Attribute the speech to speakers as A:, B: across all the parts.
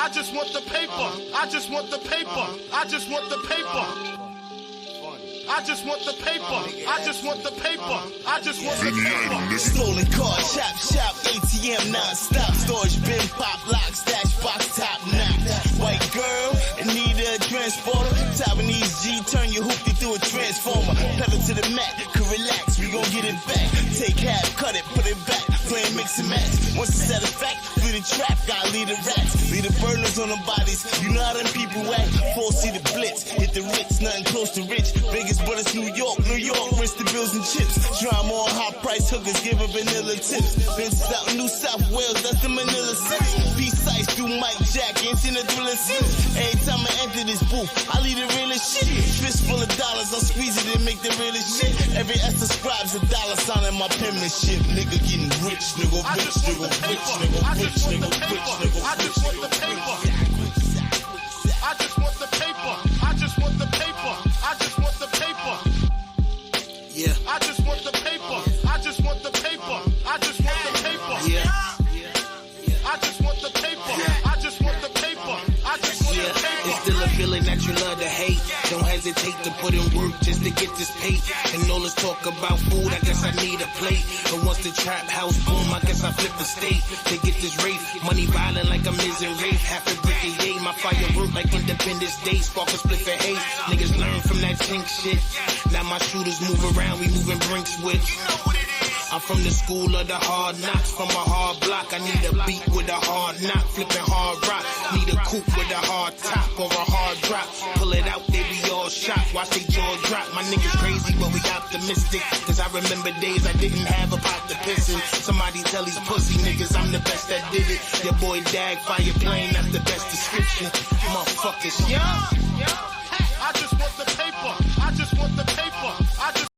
A: I just want the paper. I just want the paper. I just want the paper. I just want the paper. I just want the paper. I just want the paper.
B: Stolen car, chop, shop, ATM non-stop. Storage bin, pop, lock, stash, box, top, knock. White girl, in need of a transporter. Taiwanese G, turn your hoopty through a transformer. Pedal to the mat, could relax, we gon' get it back. Take half, cut it, put it back. Playing mix and match. Once it's set a fact, free the trap, gotta lead the rats. Leave the burners on the bodies. You know how them people act. 4C the blitz, hit the Ritz, nothing close to rich. Biggest but it's New York, rinse the bills and chips. Drama on high price hookers, give a vanilla tips. Vince out in New South Wales, that's the Manila City. B-sides through Mike Jack, ain't seen a thrilling since. Every time I enter this booth, I leave the realest shit. Fist full of dollars, I'll squeeze it and make the realest shit. Every S describes a dollar sign in my penmanship. Nigga getting rich, nigga rich, nigga rich, nigga rich, nigga rich, nigga rich.
A: I just want the paper. I just want the paper. I just want the paper. I just want the paper.
B: Yeah.
A: I just want the paper. I just want the paper. I just want the paper.
B: Yeah.
A: I just want the paper. I just want the paper. I just want the paper.
B: It's still a feeling that you love to hate. Don't hesitate to put in work just to get this paid. And all this talk about food, I guess I need a plate. But once the trap house boom, I guess I flip the state. To get this rate, money violent like a Miz and Rafe. Half a brick a yay, my firework like Independence Day. Spark a split for haze. Niggas learn from that chink shit. Now my shooters move around, we moving brinks with. I'm from the school of the hard knocks, from a hard block. I need a beat with a hard knock, flipping hard rock. Need a coupe with a hard top or a hard drop. Pull it out, they be all shocked. Watch they jaw drop. My niggas crazy, but we optimistic. Cause I remember days I didn't have a pot to piss in. Somebody tell these pussy niggas I'm the best that did it. Your boy Dag, fire plane, that's the best description. Motherfuckers, yeah.
A: I just want the paper. I just want the paper. I just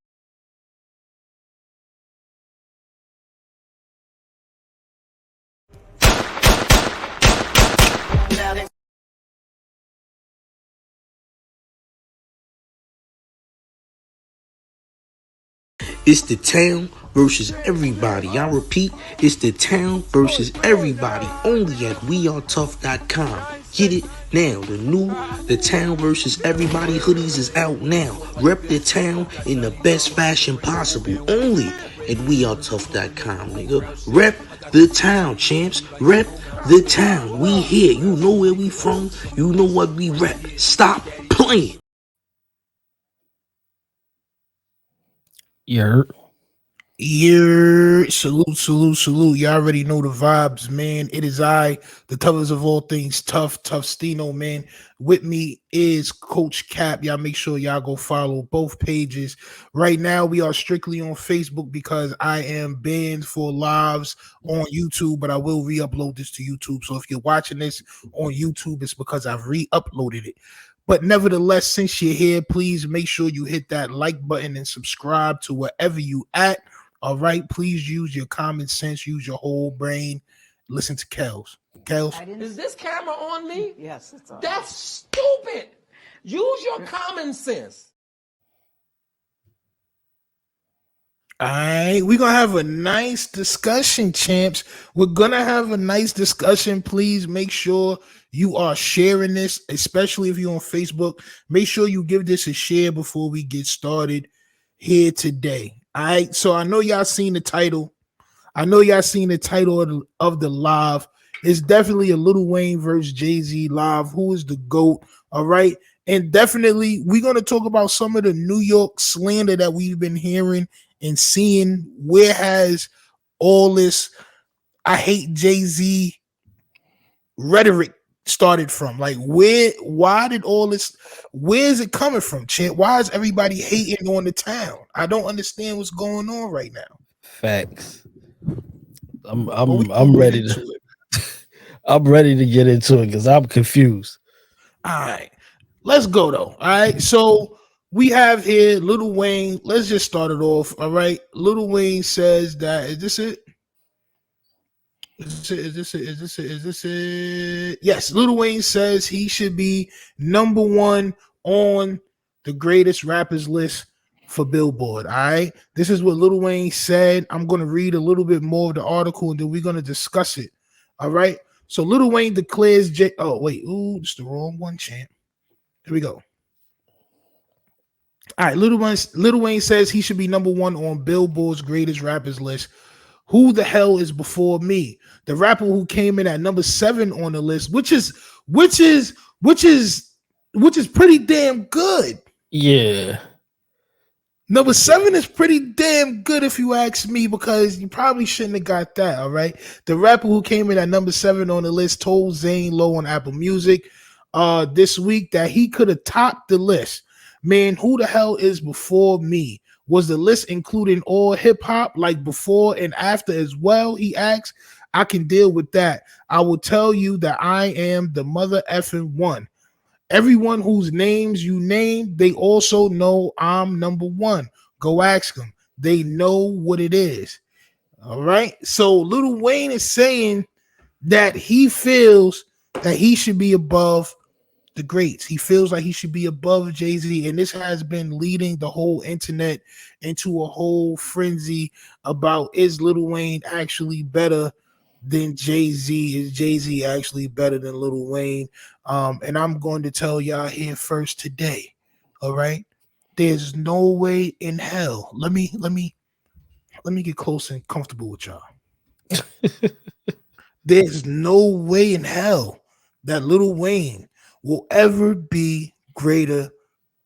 C: It's the town versus everybody. I repeat, it's the town versus everybody. Only at wearetough.com. Get it now. The town versus everybody hoodies is out now. Rep the town in the best fashion possible. Only at wearetough.com, nigga. Rep the town, champs. Rep the town. We here. You know where we from. You know what we rep. Stop playing.
D: Salute. Y'all already know the vibes, man. It is I, the toughest of all things, Tough Stino, man. With me is Coach Cap. Y'all make sure y'all go follow both pages. Right now, we are strictly on Facebook because I am banned for lives on YouTube, but I will re-upload this to YouTube. So if you're watching this on YouTube, it's because I've re-uploaded it. But nevertheless, since you're here, please make sure you hit that like button and subscribe to wherever you at. All right, please use your common sense, use your whole brain. Listen to Kels.
E: Is this camera on me?
F: Yes, it's on.
E: That's stupid. Use your common sense.
D: All right, we're going to have a nice discussion, champs. We're going to have a nice discussion. Please make sure you are sharing this, especially if you're on Facebook. Make sure you give this a share before we get started here today. All right, so I know y'all seen the title. Of the live. It's definitely a Lil Wayne versus JAYZ live. Who is the GOAT? All right, and definitely we're going to talk about some of the New York slander that we've been hearing and seeing. Where has all this I hate JAYZ rhetoric started from? Like, why did all this, where is it coming from, champ? Why is everybody hating on the town? I don't understand what's going on right now.
F: Facts. I'm ready to I'm ready to get into it because I'm confused.
D: All right, let's go though. All right, so we have here Lil Wayne. Let's just start it off. All right, Lil Wayne says that, is this it? Yes, Lil Wayne says he should be number one on the greatest rappers list for Billboard. All right, this is what Lil Wayne said. I'm going to read a little bit more of the article and then we're going to discuss it. All right, So Lil Wayne declares oh wait, it's the wrong one, champ. Here we go. All right, Lil Wayne says he should be number one on Billboard's greatest rappers list. Who the hell is before me? The rapper who came in at number 7 on the list, which is pretty damn good.
F: Yeah.
D: Number 7 is pretty damn good if you ask me, because you probably shouldn't have got that. All right. The rapper who came in at number 7 on the list told Zane Lowe on Apple Music this week that he could have topped the list. Man, who the hell is before me? Was the list including all hip hop, like before and after as well? He asks. I can deal with that. I will tell you that I am the mother effing one. Everyone whose names you name, they also know I'm number one. Go ask them. They know what it is. All right. So Lil Wayne is saying that he feels that he should be above the greats. He feels like he should be above JAYZ, and this has been leading the whole internet into a whole frenzy about, is Lil Wayne actually better than JAYZ? Is JAYZ actually better than Lil Wayne? And I'm going to tell y'all here first today. All right, there's no way in hell. Let me get close and comfortable with y'all. There's no way in hell that Lil Wayne will ever be greater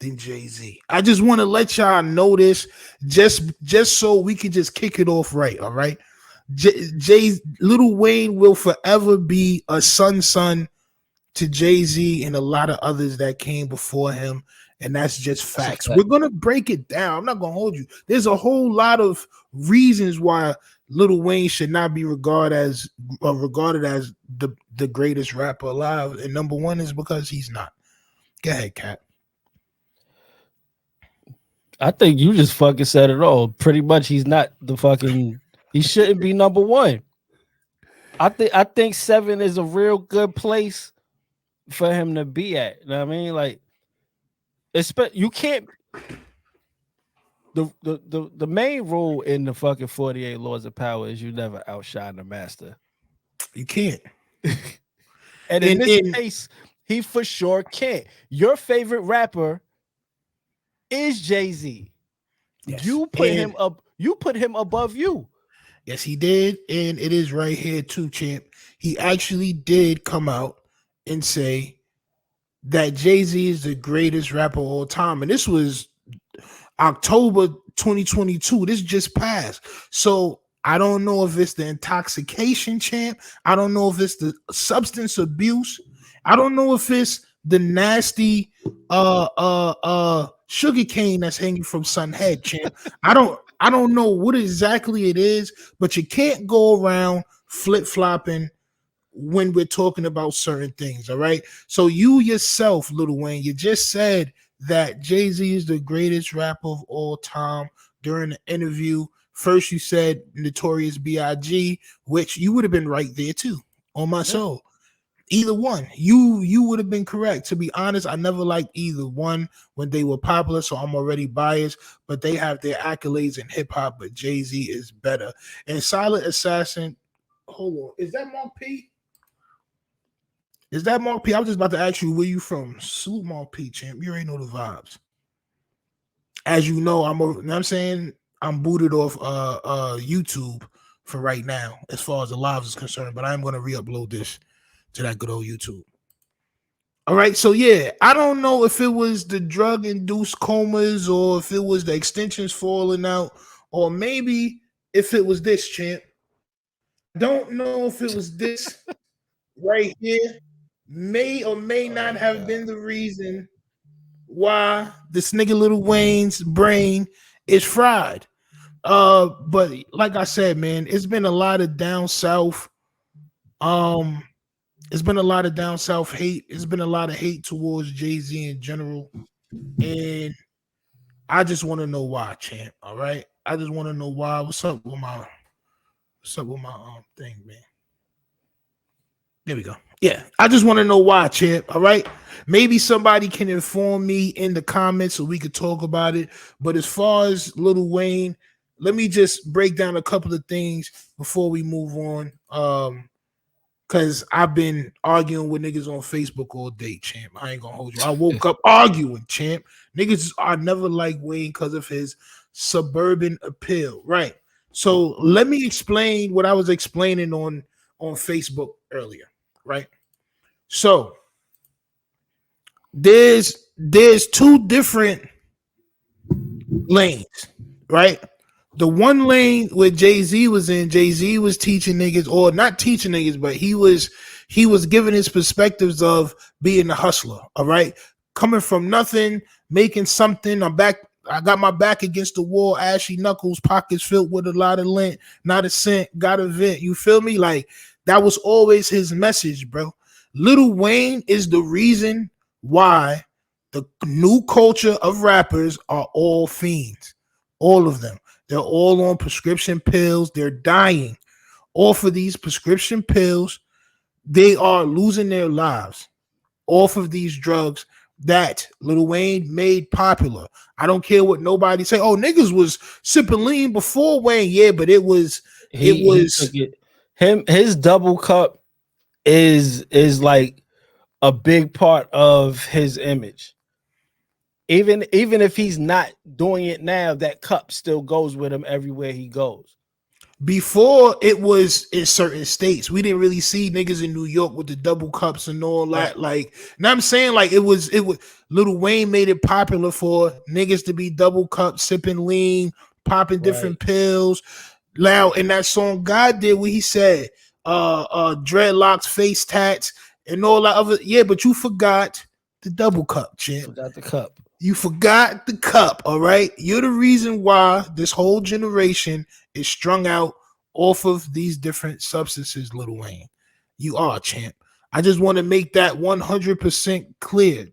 D: than JAYZ. I just want to let y'all know this, just so we can just kick it off right. All right, Lil Wayne will forever be a son to JAYZ and a lot of others that came before him, and that's just facts. We're gonna break it down. I'm not gonna hold you. There's a whole lot of reasons why Lil Wayne should not be regarded as the greatest rapper alive, and number one is because he's not. Go ahead, Kat.
F: I think you just fucking said it all. Pretty much, he's not he shouldn't be number one. I think 7 is a real good place for him to be at. You know what I mean? Like, you can't. The main rule in the fucking 48 Laws of Power is you never outshine the master.
D: You can't.
F: And in this case, he for sure can't. Your favorite rapper is JAYZ. Yes. You put him up. You put him above you.
D: Yes, he did, and it is right here too, champ. He actually did come out and say that JAYZ is the greatest rapper of all time, and this was October 2022. This just passed. So I don't know if it's the intoxication, champ. I don't know if it's the substance abuse. I don't know if it's the nasty sugar cane that's hanging from Sun Head, champ. I don't know what exactly it is, but you can't go around flip-flopping when we're talking about certain things. All right. So you yourself, Lil Wayne, you just said that JAYZ is the greatest rapper of all time during the interview. First, you said Notorious B.I.G., which you would have been right there too, on my soul. Either one, you would have been correct. To be honest, I never liked either one when they were popular, so I'm already biased. But they have their accolades in hip hop. But JAYZ is better. And Silent Assassin, hold on, is that Mark P? Is that Mark P? I was just about to ask you where you from. Salute Mark P, champ. You already know the vibes. As you know, I'm booted off YouTube for right now, as far as the lives is concerned. But I'm going to re-upload this to that good old YouTube. All right, so yeah, I don't know if it was the drug-induced comas or if it was the extensions falling out, or maybe if it was this, champ. Don't know if it was this right here. May or may not have been the reason why this nigga Lil Wayne's brain is fried. But like I said, man, it's been a lot of down south. It's been a lot of down south hate. It's been a lot of hate towards JAYZ in general, and I just want to know why, champ. All right, I just want to know why. What's up with my thing, man? There we go. Yeah, I just want to know why, champ. All right, maybe somebody can inform me in the comments so we could talk about it. But as far as Lil Wayne, let me just break down a couple of things before we move on. Cause I've been arguing with niggas on Facebook all day, champ. I ain't gonna hold you. I woke up arguing, champ. Niggas are never like Wayne because of his suburban appeal, right? So let me explain what I was explaining on Facebook earlier, right? So there's two different lanes, right? The one lane where JAYZ was in, JAYZ was teaching niggas, or not teaching niggas, but he was giving his perspectives of being a hustler. All right, coming from nothing, making something. I'm back. I got my back against the wall, ashy knuckles, pockets filled with a lot of lint, not a cent, got a vent. You feel me? Like that was always his message, bro. Lil Wayne is the reason why the new culture of rappers are all fiends, all of them. They're all on prescription pills. They're dying off of these prescription pills. They are losing their lives off of these drugs that Lil Wayne made popular. I don't care what nobody say. Oh, niggas was sipping lean before Wayne. Yeah, but it was
F: his double cup is like a big part of his image. Even if he's not doing it now, that cup still goes with him everywhere he goes.
D: Before it was in certain states, we didn't really see niggas in New York with the double cups and all that. Right. Like, now I'm saying, like, it was Lil Wayne made it popular for niggas to be double cup, sipping lean, popping different pills. Now, in that song God did, what he said, dreadlocks, face tats, and all that other. Yeah, but you forgot the double cup, champ.
F: Forgot the cup.
D: You forgot the cup, all right? You're the reason why this whole generation is strung out off of these different substances, Lil Wayne. You are, champ. I just want to make that 100% clear.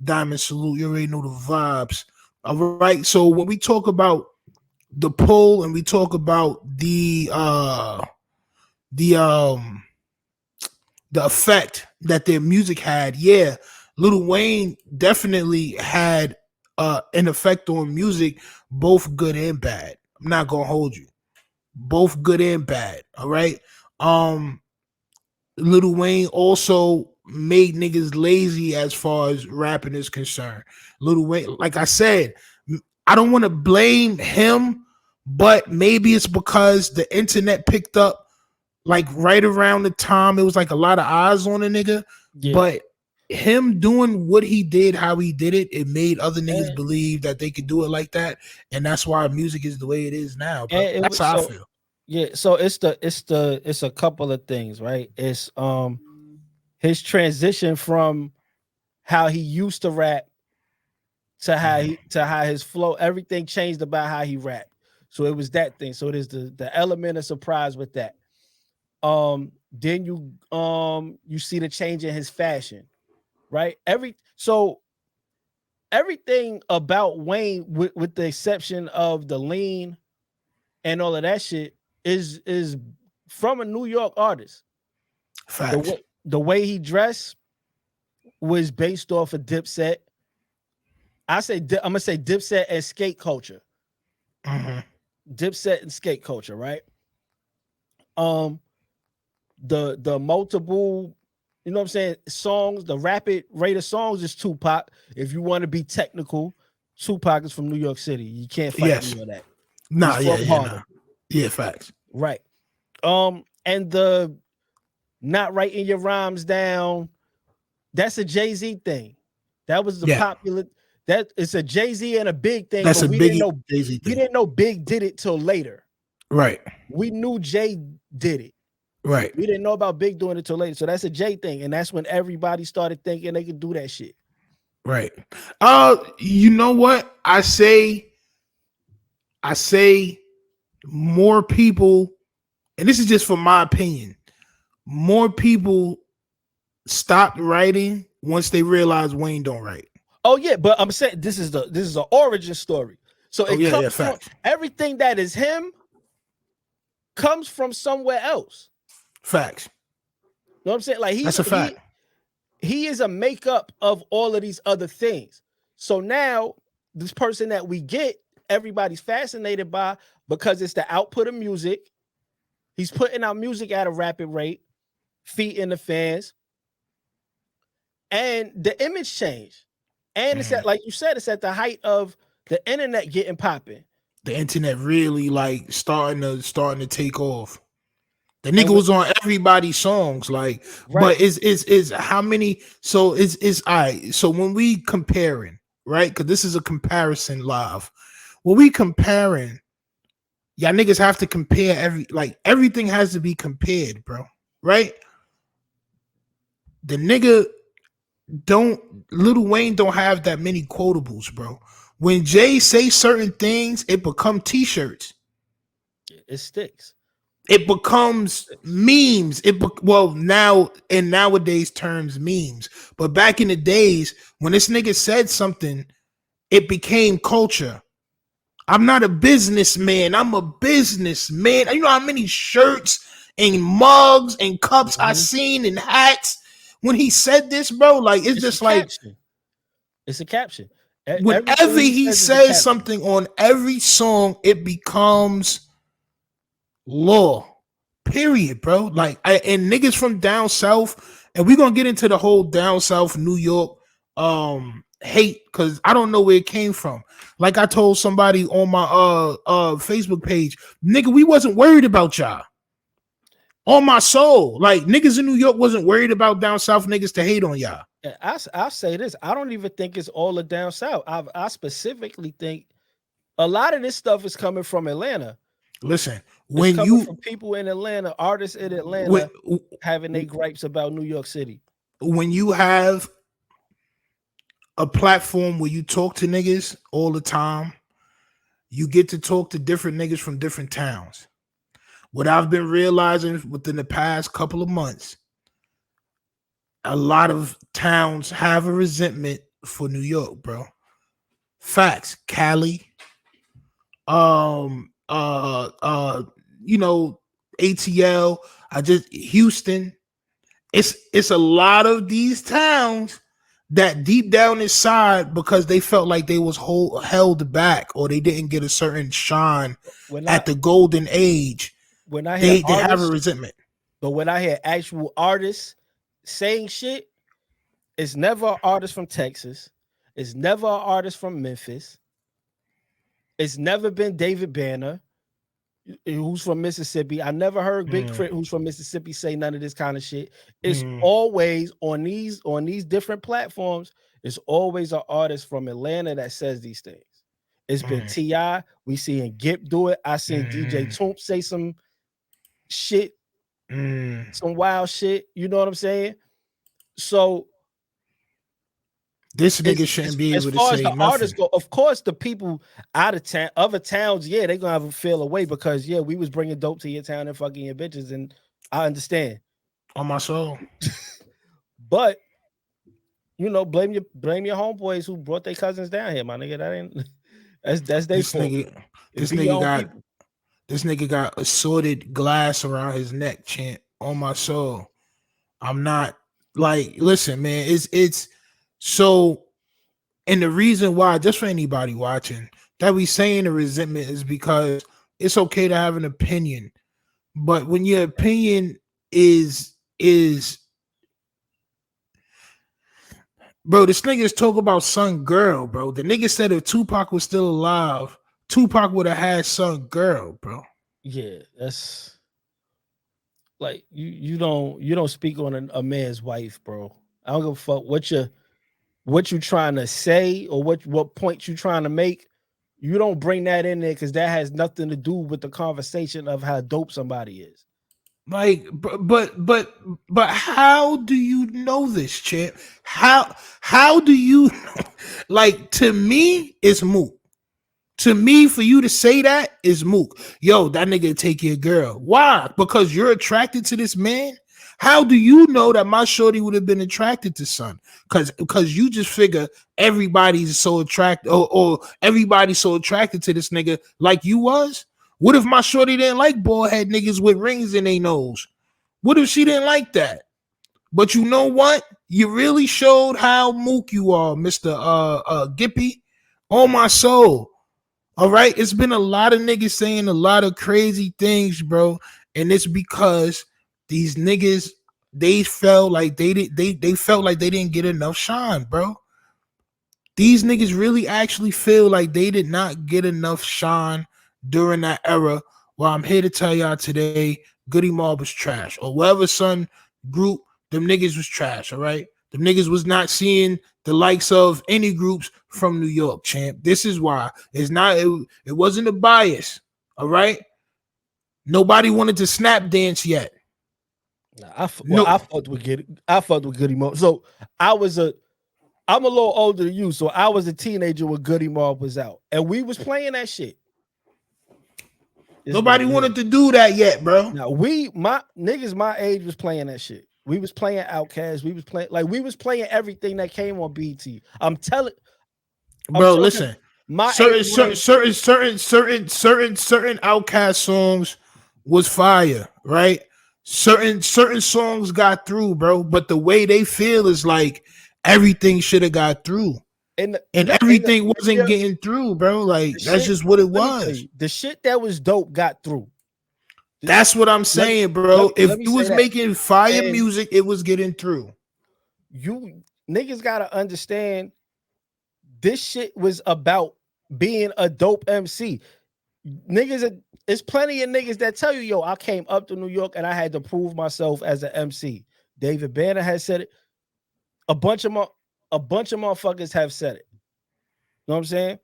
D: Diamond salute. You already know the vibes. All right. So when we talk about the pull and we talk about the effect that their music had, yeah, Lil Wayne definitely had an effect on music, both good and bad. I'm not gonna hold you. Both good and bad. All right. Lil Wayne also made niggas lazy as far as rapping is concerned. Lil Wayne, like I said, I don't want to blame him, but maybe it's because the internet picked up like right around the time it was like a lot of eyes on a nigga. Yeah. But him doing what he did, how he did it, it made other niggas believe that they could do it like that, and that's why music is the way it is now. That's how I feel.
F: Yeah, so it's a couple of things, right? It's his transition from how he used to rap to how his flow, everything changed about how he rapped. So it was that thing. So there's the element of surprise with that. Then you see the change in his fashion. Right, everything about Wayne, with the exception of the lean and all of that shit, is from a New York artist.
D: Facts.
F: The way he dressed was based off of Dipset. I'm gonna say Dipset and skate culture.
D: Mm-hmm.
F: Dipset and skate culture, right? The multiple. You know what I'm saying? Songs, the rapid rate of songs is Tupac. If you want to be technical, Tupac is from New York City. You can't fight me on that.
D: Yeah, facts.
F: Right. And the not writing your rhymes down, that's a JAYZ thing. That was the popular. That it's a JAYZ and a Big thing.
D: That's
F: but
D: we didn't
F: know Big did it till later.
D: Right.
F: We knew Jay did it.
D: Right.
F: We didn't know about Big doing it till later. So that's a Jay thing. And that's when everybody started thinking they could do that shit.
D: Right. You know what? I say more people, and this is just from my opinion, more people stopped writing once they realized Wayne don't write.
F: Oh yeah, but I'm saying this is the origin story. So it comes from everything that is him comes from somewhere else.
D: Facts.
F: You know what I'm saying? Like
D: that's a fact.
F: He is a makeup of all of these other things. So now this person that we get, everybody's fascinated by because it's the output of music. He's putting out music at a rapid rate. feet in the fans, and the image changed. And it's at, like you said, it's at the height of the internet getting popping.
D: The internet really like starting to take off. The nigga was on everybody's songs, like, but is how many? So is all right. So when we comparing, right? Because this is a comparison live. When we comparing, y'all niggas have to compare everything has to be compared, bro. Right? The nigga Lil Wayne don't have that many quotables, bro. When Jay say certain things, it become t-shirts.
F: It sticks.
D: It becomes memes. Now in nowadays terms, memes. But back in the days, when this nigga said something, it became culture. I'm not a businessman. I'm a businessman. You know how many shirts and mugs and cups I seen and hats when he said this, bro? Like it's just like
F: caption. It's a caption.
D: Whenever he says something on every song, it becomes law, period, bro. Like, and niggas from down south, and we're gonna get into the whole down south New York hate, because I don't know where it came from. Like I told somebody on my Facebook page, nigga, we wasn't worried about y'all. On my soul, like niggas in New York wasn't worried about down south niggas to hate on y'all.
F: I'll say this: I don't even think it's all of down south. I specifically think a lot of this stuff is coming from Atlanta.
D: Listen,
F: when you from people in Atlanta, artists in Atlanta having their gripes about New York City.
D: When you have a platform where you talk to niggas all the time, you get to talk to different niggas from different towns. What I've been realizing within the past couple of months, a lot of towns have a resentment for New York, bro. Facts. Cali, ATL, Houston. It's a lot of these towns that deep down inside, because they felt like they was held back or they didn't get a certain shine at the golden age.
F: When I
D: hear they have a resentment.
F: But when I hear actual artists saying shit, it's never an artist from Texas. It's never an artist from Memphis. It's never been David Banner, who's from Mississippi. I never heard Big Crit, who's from Mississippi, say none of this kind of shit. It's always on these different platforms. It's always an artist from Atlanta that says these things. It's been T.I. We seen Gip do it. I seen DJ Toomp say some shit, some wild shit. You know what I'm saying? So
D: this nigga shouldn't be able to say nothing. Artists go,
F: of course, the people out of town, other towns, yeah, they gonna have a feel away because we was bringing dope to your town and fucking your bitches, and I understand.
D: On my soul.
F: But blame your homeboys who brought their cousins down here, my nigga. That ain't that's their fault.
D: This nigga got assorted glass around his neck, chant. On my soul. I'm not like, listen, man, it's so, and the reason why, just for anybody watching, that we saying the resentment is because it's okay to have an opinion, but when your opinion is bro, this nigga's talk about son girl, bro. The nigga said if Tupac was still alive, Tupac would have had son girl, bro.
F: Yeah, that's like you don't speak on a man's wife, bro. I don't give a fuck what you trying to say or what point you trying to make. You don't bring that in there because that has nothing to do with the conversation of how dope somebody is.
D: Like, but how do you know this, champ? How do you like? To me, it's moot. To me, for you to say that is moot. Yo, that nigga take your girl. Why? Because you're attracted to this man? How do you know that my shorty would have been attracted to son? Because you just figure everybody's so attracted or everybody's so attracted to this nigga like you was? What if my shorty didn't like bald head niggas with rings in their nose? What if she didn't like that? But you know what? You really showed how mook you are, Mr. Gippy. On my soul. All right, it's been a lot of niggas saying a lot of crazy things, bro, and it's because these niggas they felt like they felt like they didn't get enough shine, bro. These niggas really actually feel like they did not get enough shine during that era. Well, I'm here to tell y'all today, Goody Mob was trash. Or whatever son group, them niggas was trash, all right? Them niggas was not seeing the likes of any groups from New York, champ. This is why. It wasn't a bias, all right? Nobody wanted to snap dance yet.
F: Nah, I fucked with Goody Mob. So I'm a little older than you, so I was a teenager when Goody Mob was out, and we was playing that shit.
D: Nobody wanted to do that yet, bro.
F: Now my niggas my age was playing that shit. We was playing Outkast. We was playing everything that came on BT. I'm telling,
D: bro. Listen,
F: my
D: certain Outkast songs was fire, right? Certain songs got through, bro. But the way they feel is like everything should have got through. And everything wasn't getting through, bro. Like that's just what it was.
F: The shit that was dope got through.
D: That's what I'm saying, bro. If you was making fire music, it was getting through.
F: You niggas gotta understand this shit was about being a dope MC. Niggas, there's plenty of niggas that tell you, yo, I came up to New York and I had to prove myself as an MC. David Banner has said it. A bunch of motherfuckers have said it. You know what I'm saying?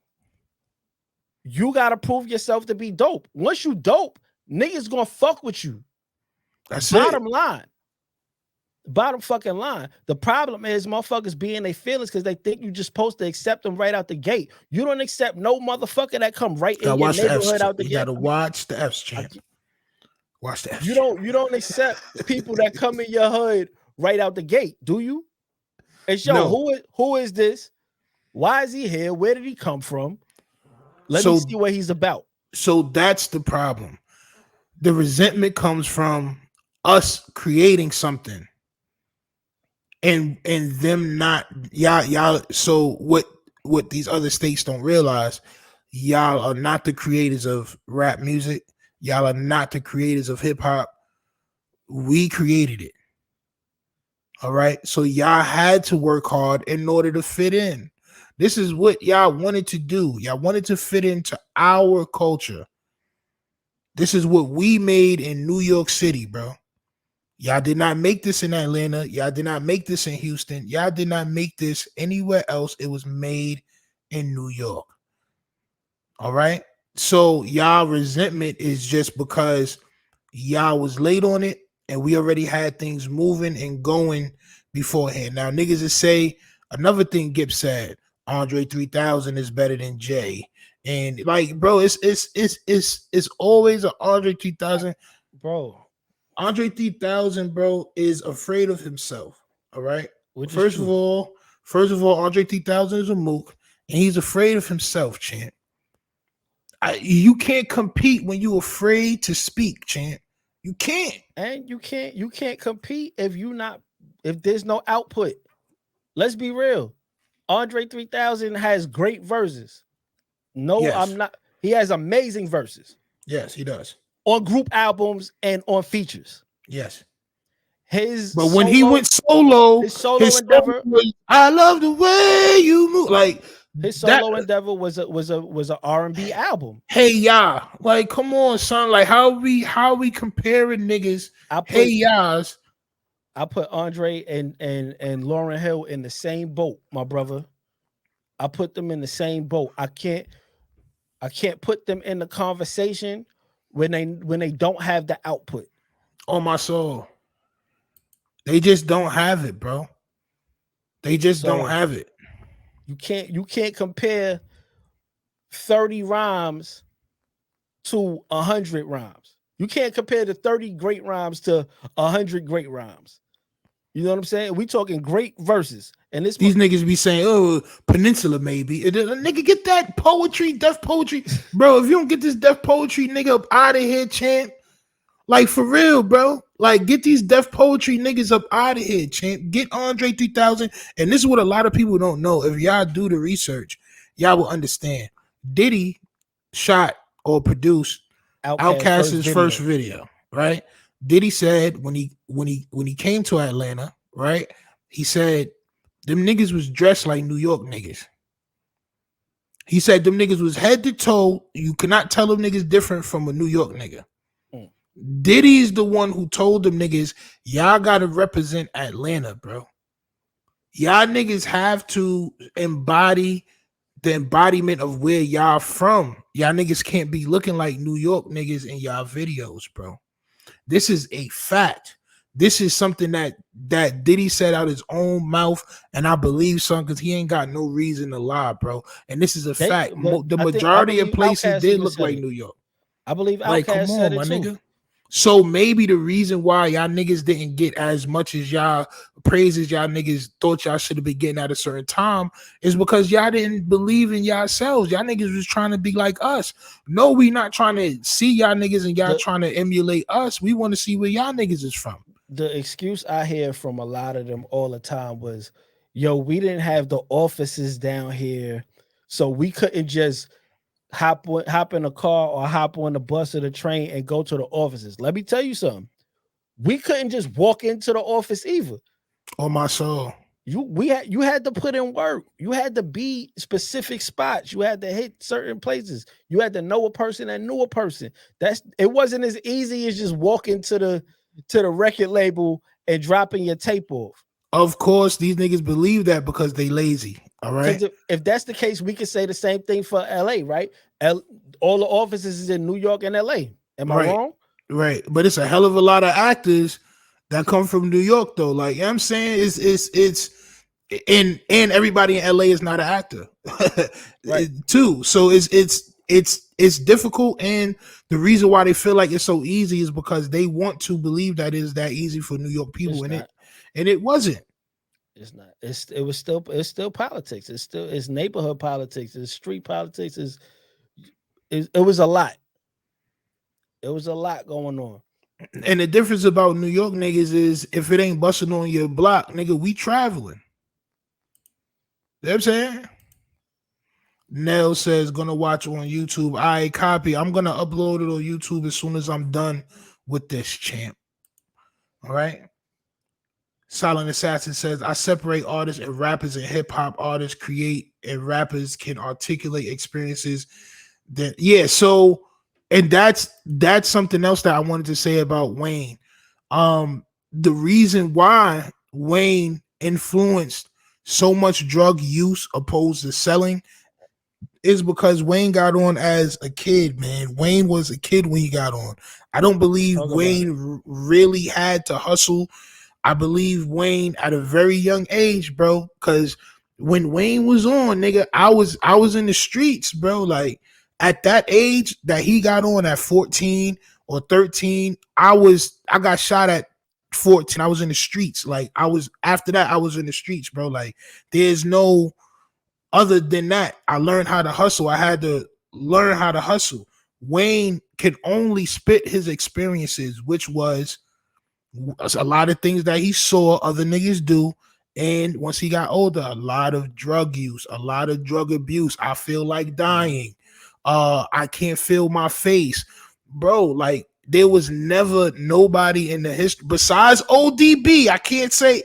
F: You gotta prove yourself to be dope. Once you dope, niggas gonna fuck with you.
D: That's
F: bottom line. Bottom fucking line. The problem is motherfuckers being their feelings because they think you just supposed to accept them right out the gate. You don't accept no motherfucker that come right in your neighborhood out the gate.
D: You gotta watch the F's, champ. Watch the F's.
F: You don't accept people that come in your hood right out the gate, do you? And yo, who is this? Why is he here? Where did he come from? Let me see what he's about.
D: So that's the problem. The resentment comes from us creating something and them not y'all. So what these other states don't realize, y'all are not the creators of rap music. Y'all are not the creators of hip hop. We created it. All right. So y'all had to work hard in order to fit in. This is what y'all wanted to do. Y'all wanted to fit into our culture. This is what we made in New York City, bro. Y'all did not make this in Atlanta. Y'all did not make this in Houston. Y'all did not make this anywhere else. It was made in New York. All right. So y'all resentment is just because y'all was late on it and we already had things moving and going beforehand. Now niggas will say another thing Gibbs said, Andre 3000 is better than Jay. And like, bro, it's always an Andre 3000.
F: Bro.
D: Andre 3000, bro, is afraid of himself. All right. First of all, Andre 3000 is a mook, and he's afraid of himself, champ. You can't compete when you're afraid to speak, champ. You can't.
F: And you can't compete if there's no output. Let's be real. Andre 3000 has great verses. No, yes. I'm not. He has amazing verses.
D: Yes, he does.
F: On group albums and on features.
D: Yes.
F: But
D: when he went solo,
F: his solo endeavor
D: was, I love the way you move. Like
F: his solo endeavor was an R&B album.
D: Hey y'all, like come on, son. Like how we comparing niggas?
F: I put Andre and Lauryn Hill in the same boat, my brother. I put them in the same boat. I can't put them in the conversation when they don't have the output.
D: On my soul. They just don't have it, bro. They just don't have it.
F: You can't compare 30 rhymes to 100 rhymes. You can't compare the 30 great rhymes to 100 great rhymes. You know what I'm saying? We talking great verses. And these
D: niggas be saying, oh, Peninsula maybe. Nigga, get that poetry, deaf poetry. Bro, if you don't get this deaf poetry nigga up out of here, champ. Like, for real, bro. Like, get these deaf poetry niggas up out of here, champ. Get Andre 3000. And this is what a lot of people don't know. If y'all do the research, y'all will understand. Diddy shot or produced Outkast's first video, right? Diddy said when he came to Atlanta, right? He said them niggas was dressed like New York niggas. He said them niggas was head to toe. You cannot tell them niggas different from a New York nigga. Diddy's the one who told them niggas, y'all gotta represent Atlanta, bro. Y'all niggas have to embody the embodiment of where y'all from. Y'all niggas can't be looking like New York niggas in y'all videos, bro. This is a fact. This is something that Diddy said out his own mouth, and I believe something because he ain't got no reason to lie, bro. And this is a fact. The majority of places did look like New York.
F: I believe Outkast
D: like, come
F: said
D: on, my
F: it too.
D: nigga. So maybe the reason why y'all niggas didn't get as much as y'all praises y'all niggas thought y'all should have been getting at a certain time is because y'all didn't believe in yourselves. Y'all niggas was trying to be like us. No, we not trying to see y'all niggas and y'all trying to emulate us. We want to see where y'all niggas is from.
F: The excuse I hear from a lot of them all the time was, yo, we didn't have the offices down here, so we couldn't just hop in a car or hop on the bus or the train and go to the offices. Let me tell you something. We couldn't just walk into the office either.
D: On my soul.
F: You had to put in work. You had to be specific spots. You had to hit certain places. You had to know a person that knew a person. It wasn't as easy as just walking to the record label and dropping your tape off.
D: Of course, these niggas believe that because they lazy. All right.
F: If that's the case, we could say the same thing for LA, right? All the offices is in New York and LA. Am I wrong?
D: Right. But it's a hell of a lot of actors that come from New York, though. Like, you know what I'm saying? It's and everybody in LA is not an actor.
F: Right.
D: Too. So it's difficult, and the reason why they feel like it's so easy is because they want to believe that it's that easy for New York people, and it wasn't.
F: It's not. It's still politics. It's neighborhood politics. It's street politics. It was a lot. It was a lot going on.
D: And the difference about New York niggas is if it ain't busting on your block, nigga, we traveling. You know what I'm saying? Nell says gonna watch on YouTube. I copy. I'm gonna upload it on YouTube as soon as I'm done with this, champ. All right. Silent Assassin says, I separate artists and rappers and hip-hop artists create and rappers can articulate experiences that so and that's something else that I wanted to say about Wayne. The reason why Wayne influenced so much drug use opposed to selling is because Wayne got on as a kid, man. Wayne was a kid when he got on. I don't believe Wayne really had to hustle. I believe Wayne at a very young age, bro, because when Wayne was on, nigga, I was in the streets, bro. Like at that age that he got on at 14 or 13, I got shot at 14. I was in the streets. Like after that, I was in the streets, bro. Like there's no other than that. I learned how to hustle. I had to learn how to hustle. Wayne could only spit his experiences, which was a lot of things that he saw other niggas do. And once he got older, a lot of drug use, a lot of drug abuse. I feel like dying. I can't feel my face. Bro, like there was never nobody in the history besides ODB. I can't say,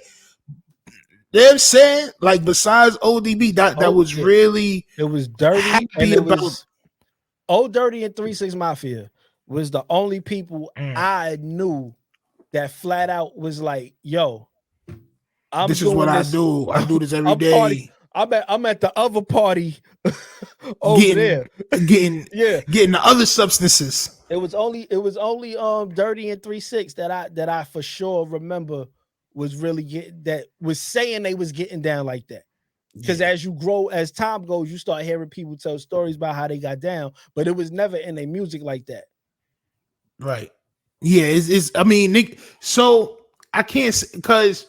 D: you know what I'm saying? Like besides ODB, that was really,
F: it was dirty.
D: Happy about
F: Old Dirty and 3 6 Mafia was the only people I knew that flat out was like, yo,
D: this is what I do. I do this every day.
F: I'm at the other party over there.
D: Getting the other substances.
F: It was only Dirty and 3 6 that I for sure remember was really was saying they was getting down like that. Because as you grow, as time goes, you start hearing people tell stories about how they got down, but it was never in their music like that.
D: Right. Yeah, it's I mean, Nick, so I can't, because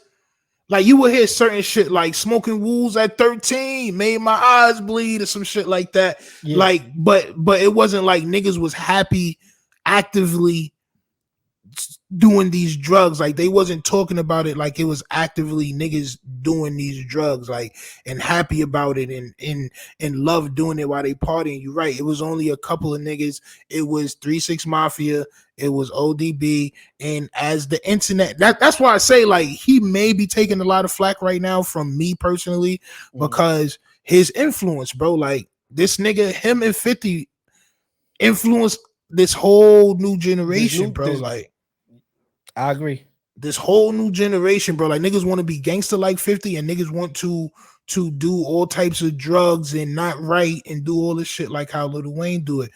D: like you will hear certain shit like smoking wools at 13 made my eyes bleed or some shit like that. Yeah. Like, but it wasn't like niggas was happy actively doing these drugs. Like they wasn't talking about it like it was actively niggas doing these drugs, like and happy about it and love doing it while they partying. You're right. It was only a couple of niggas. It was 3-6 Mafia. It was ODB. And as the internet, that's why I say like he may be taking a lot of flack right now from me personally because his influence, bro. Like this nigga, him and 50 influenced this whole new generation, bro. Like
F: I agree.
D: This whole new generation, bro. Like niggas want to be gangster like 50 and niggas want to do all types of drugs and not write and do all this shit like how Lil Wayne do it.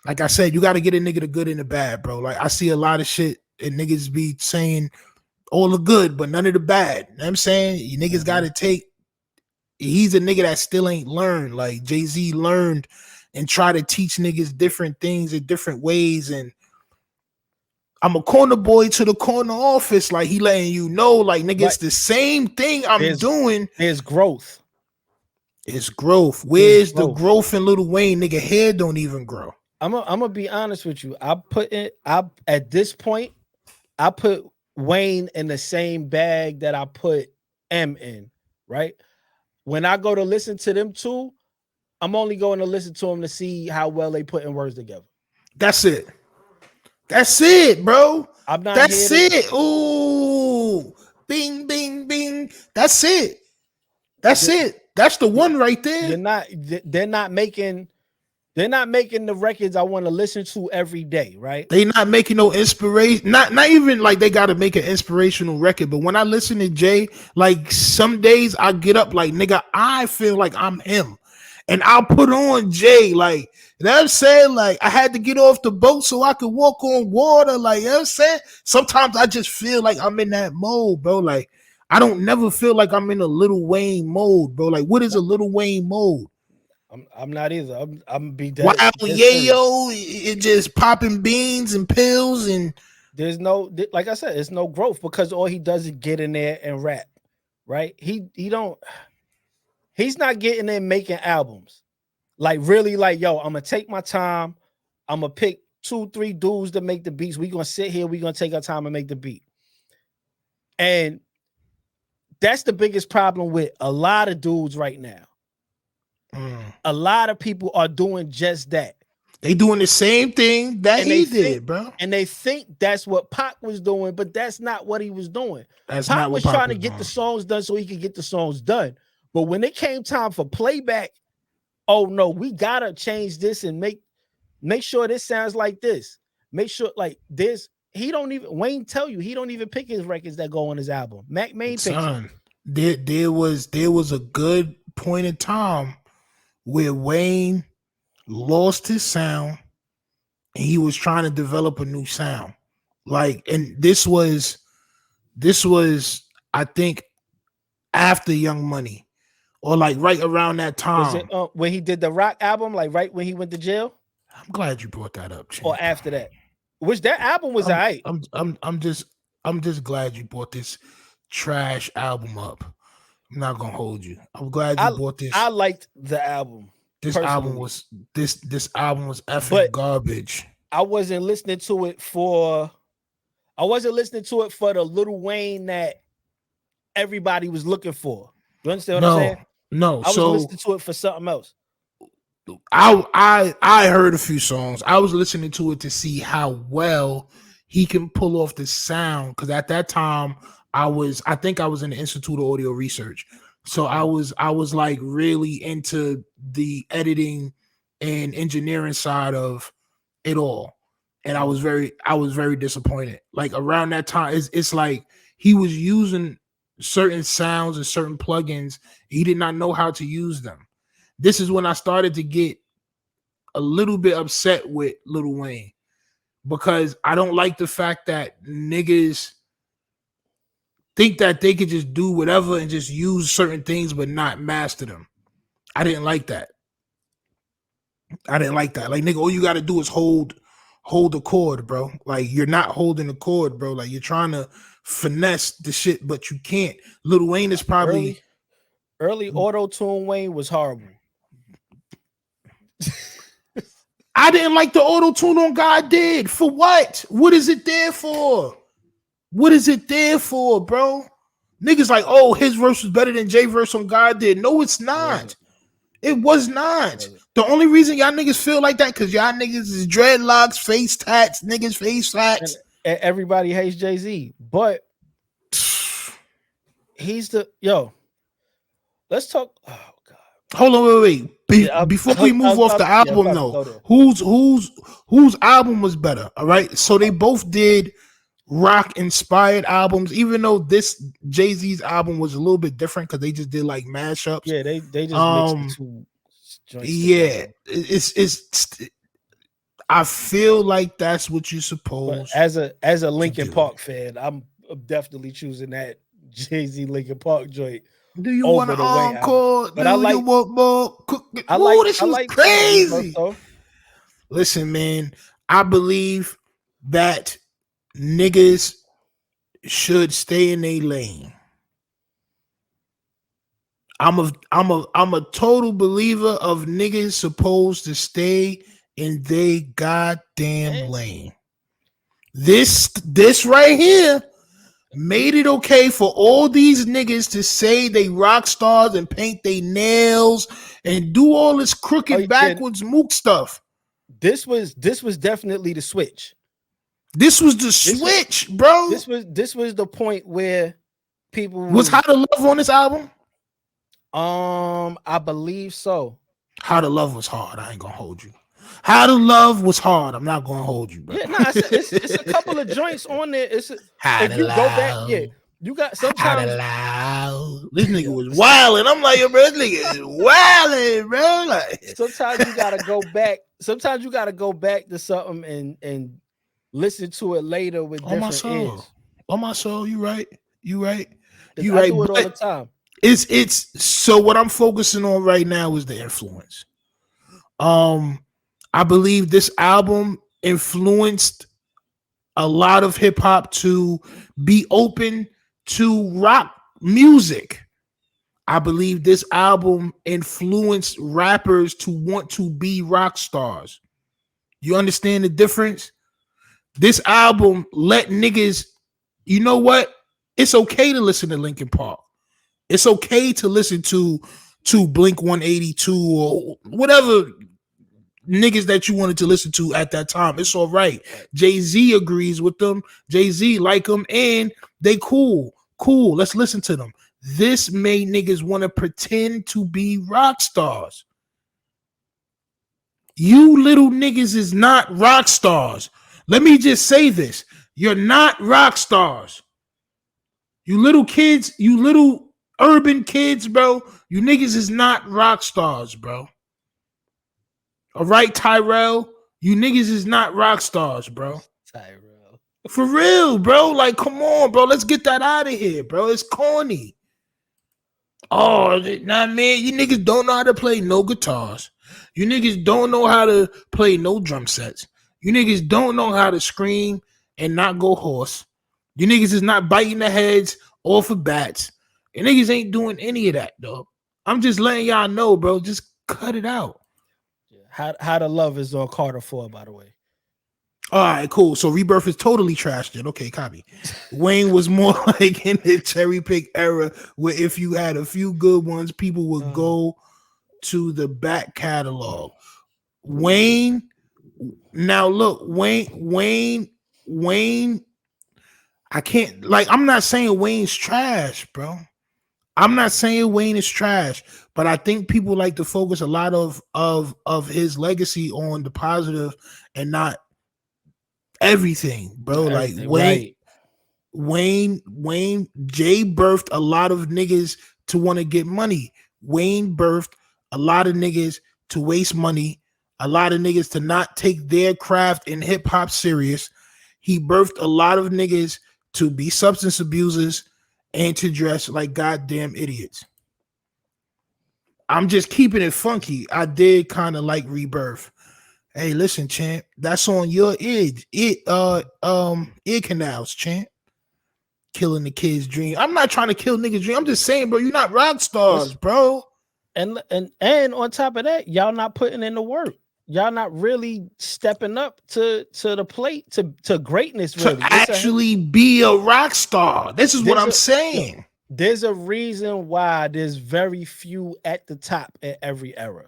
D: Like I said, you got to get a nigga the good and the bad, bro. Like I see a lot of shit and niggas be saying all the good, but none of the bad. You know what I'm saying? You niggas got to take, he's a nigga that still ain't learned. Like JAYZ learned and try to teach niggas different things in different ways. And I'm a corner boy to the corner office. Like he letting you know, like nigga, it's the same thing I'm doing.
F: There's growth.
D: It's growth. Where's the growth in Lil Wayne? Nigga, hair don't even grow.
F: I'm gonna be honest with you. At this point, I put Wayne in the same bag that I put M in, right? When I go to listen to them two, I'm only going to listen to them to see how well they put in words together.
D: That's it. That's it, bro.
F: That's
D: it. Ooh, bing, bing, bing. That's it. That's it. That's the one right there.
F: They're not making the records I want to listen to every day, right?
D: They not making no inspiration. Not even like they got to make an inspirational record. But when I listen to Jay, like some days I get up like nigga, I feel like I'm him, and I'll put on Jay like. You know what I'm saying? Like, I had to get off the boat so I could walk on water. Like, you know what I'm saying? Sometimes I just feel like I'm in that mode, bro. Like, I don't never feel like I'm in a Lil Wayne mode, bro. Like, what is a Lil Wayne mode?
F: I'm not either. I'm be dead.
D: Wow, yayo, it just popping beans and pills and
F: there's no, like I said, it's no growth because all he does is get in there and rap, right? He's not getting in making albums. Like really, like yo, I'm gonna take my time. I'm gonna pick 2-3 dudes to make the beats. We're gonna sit here. We're gonna take our time and make the beat. And that's the biggest problem with a lot of dudes right now. A lot of people are doing just that.
D: They doing the same thing that he did, bro.
F: And they think that's what Pac was doing, but that's not what he was doing. Pac was trying to get the songs done so he could get the songs done. But when it came time for playback, oh no, we gotta change this and make sure this sounds like this. Make sure like this. Wayne tell you he don't even pick his records that go on his album. Mac Main picks them.
D: There was a good point in time where Wayne lost his sound and he was trying to develop a new sound. Like, and this was I think after Young Money. Or like right around that time.
F: Was it when he did the rock album, like right when he went to jail?
D: I'm glad you brought that up, Chan.
F: Or after that. Which that album was alright.
D: I'm just glad you brought this trash album up. I'm not gonna hold you. I'm glad you brought this.
F: I liked the album.
D: This album was effing garbage.
F: I wasn't listening to it for the Lil Wayne that everybody was looking for. You understand what I'm saying?
D: No,
F: I was listening to it for something else.
D: I heard a few songs. I was listening to it to see how well he can pull off the sound. Because at that time, I think I was in the Institute of Audio Research. So I was like really into the editing and engineering side of it all. And I was very disappointed. Like around that time, it's like he was using certain sounds and certain plugins. He did not know how to use them. This is when I started to get a little bit upset with Lil Wayne because I don't like the fact that niggas think that they could just do whatever and just use certain things but not master them. I didn't like that. Like, nigga, all you got to do is hold the chord, bro. Like, you're not holding the chord, bro. Like, you're trying to finesse the shit, but you can't. Lil Wayne is probably
F: early auto-tune Wayne was horrible.
D: I didn't like the auto-tune on God Did. For what? What is it there for? What is it there for, bro? Niggas like, oh, his verse was better than Jay verse on God Did. No, it's not. It was not. The only reason y'all niggas feel like that because y'all niggas is dreadlocks, face tats, niggas face tats.
F: And everybody hates JAYZ, but he's the Let's talk. Oh God.
D: Hold on, wait. Before we move off the album, though, whose album was better? All right, so they both did rock inspired albums, even though this JAYZ's album was a little bit different because they just did like mashups.
F: Yeah, they just mixed the two joints.
D: Yeah, it's. I feel like that's what you're supposed.
F: But as a Linkin Park fan, I'm definitely choosing that JAYZ Linkin Park joint.
D: Do you want an encore?
F: But I like
D: want more? This was crazy. Listen, man, I believe that niggas should stay in their lane. I'm a total believer of niggas supposed to stay in their goddamn lane. This right here made it okay for all these niggas to say they rock stars and paint their nails and do all this crooked backwards mook stuff.
F: This was definitely the switch.
D: This was the switch, bro.
F: This was the point where people
D: was How to Love on this album.
F: I believe so.
D: How to Love was hard. I ain't gonna hold you. How to Love was hard. I'm not gonna hold you, bro.
F: Yeah, it's a couple of joints on there. If you go back, you got sometimes.
D: This nigga was wilding. I'm like, yo, bro, this nigga is wilding, bro. Like,
F: sometimes you gotta go back. Sometimes you gotta go back to something and listen to it later with different ears.
D: On my soul, you right. You right.
F: I do it all the time.
D: It's so what I'm focusing on right now is the influence. I believe this album influenced a lot of hip hop to be open to rock music. I believe this album influenced rappers to want to be rock stars. You understand the difference? This album let niggas, you know what? It's okay to listen to Linkin Park. It's okay to listen to Blink 182 or whatever niggas that you wanted to listen to at that time. It's all right. JAYZ agrees with them. JAYZ like them, and they cool. Let's listen to them. This made niggas want to pretend to be rock stars. You little niggas is not rock stars. Let me just say this. You're not rock stars. You little kids, you little urban kids, bro. You niggas is not rock stars, bro. All right, Tyrell. You niggas is not rock stars, bro.
F: Tyrell.
D: For real, bro. Like, come on, bro. Let's get that out of here, bro. It's corny. Oh, nah, man. You niggas don't know how to play no guitars. You niggas don't know how to play no drum sets. You niggas don't know how to scream and not go hoarse. You niggas is not biting the heads off of bats. You niggas ain't doing any of that, though. I'm just letting y'all know, bro. Just cut it out.
F: How to Love is on Carter 4, by the way.
D: All right, cool. So Rebirth is totally trashed then. Okay, copy. Wayne was more like in the cherry pick era where if you had a few good ones, people would go to the back catalog. Wayne, now look, Wayne, I can't, like, I'm not saying Wayne's trash, bro. I'm not saying Wayne is trash, but I think people like to focus a lot of his legacy on the positive and not everything, bro. Like Wayne, Jay birthed a lot of niggas to want to get money. Wayne birthed a lot of niggas to waste money, a lot of niggas to not take their craft in hip hop serious. He birthed a lot of niggas to be substance abusers and to dress like goddamn idiots. I'm just keeping it funky. I did kind of like Rebirth. Hey, listen, champ, that's on your ear canals, champ. Killing the kid's dream. I'm not trying to kill niggas' dream. I'm just saying, bro, you're not rock stars, bro.
F: And on top of that, y'all not putting in the work. y'all not really stepping up to the plate to greatness. Really,
D: to actually be a rock star. This is what I'm saying.
F: There's a reason why there's very few at the top at every era.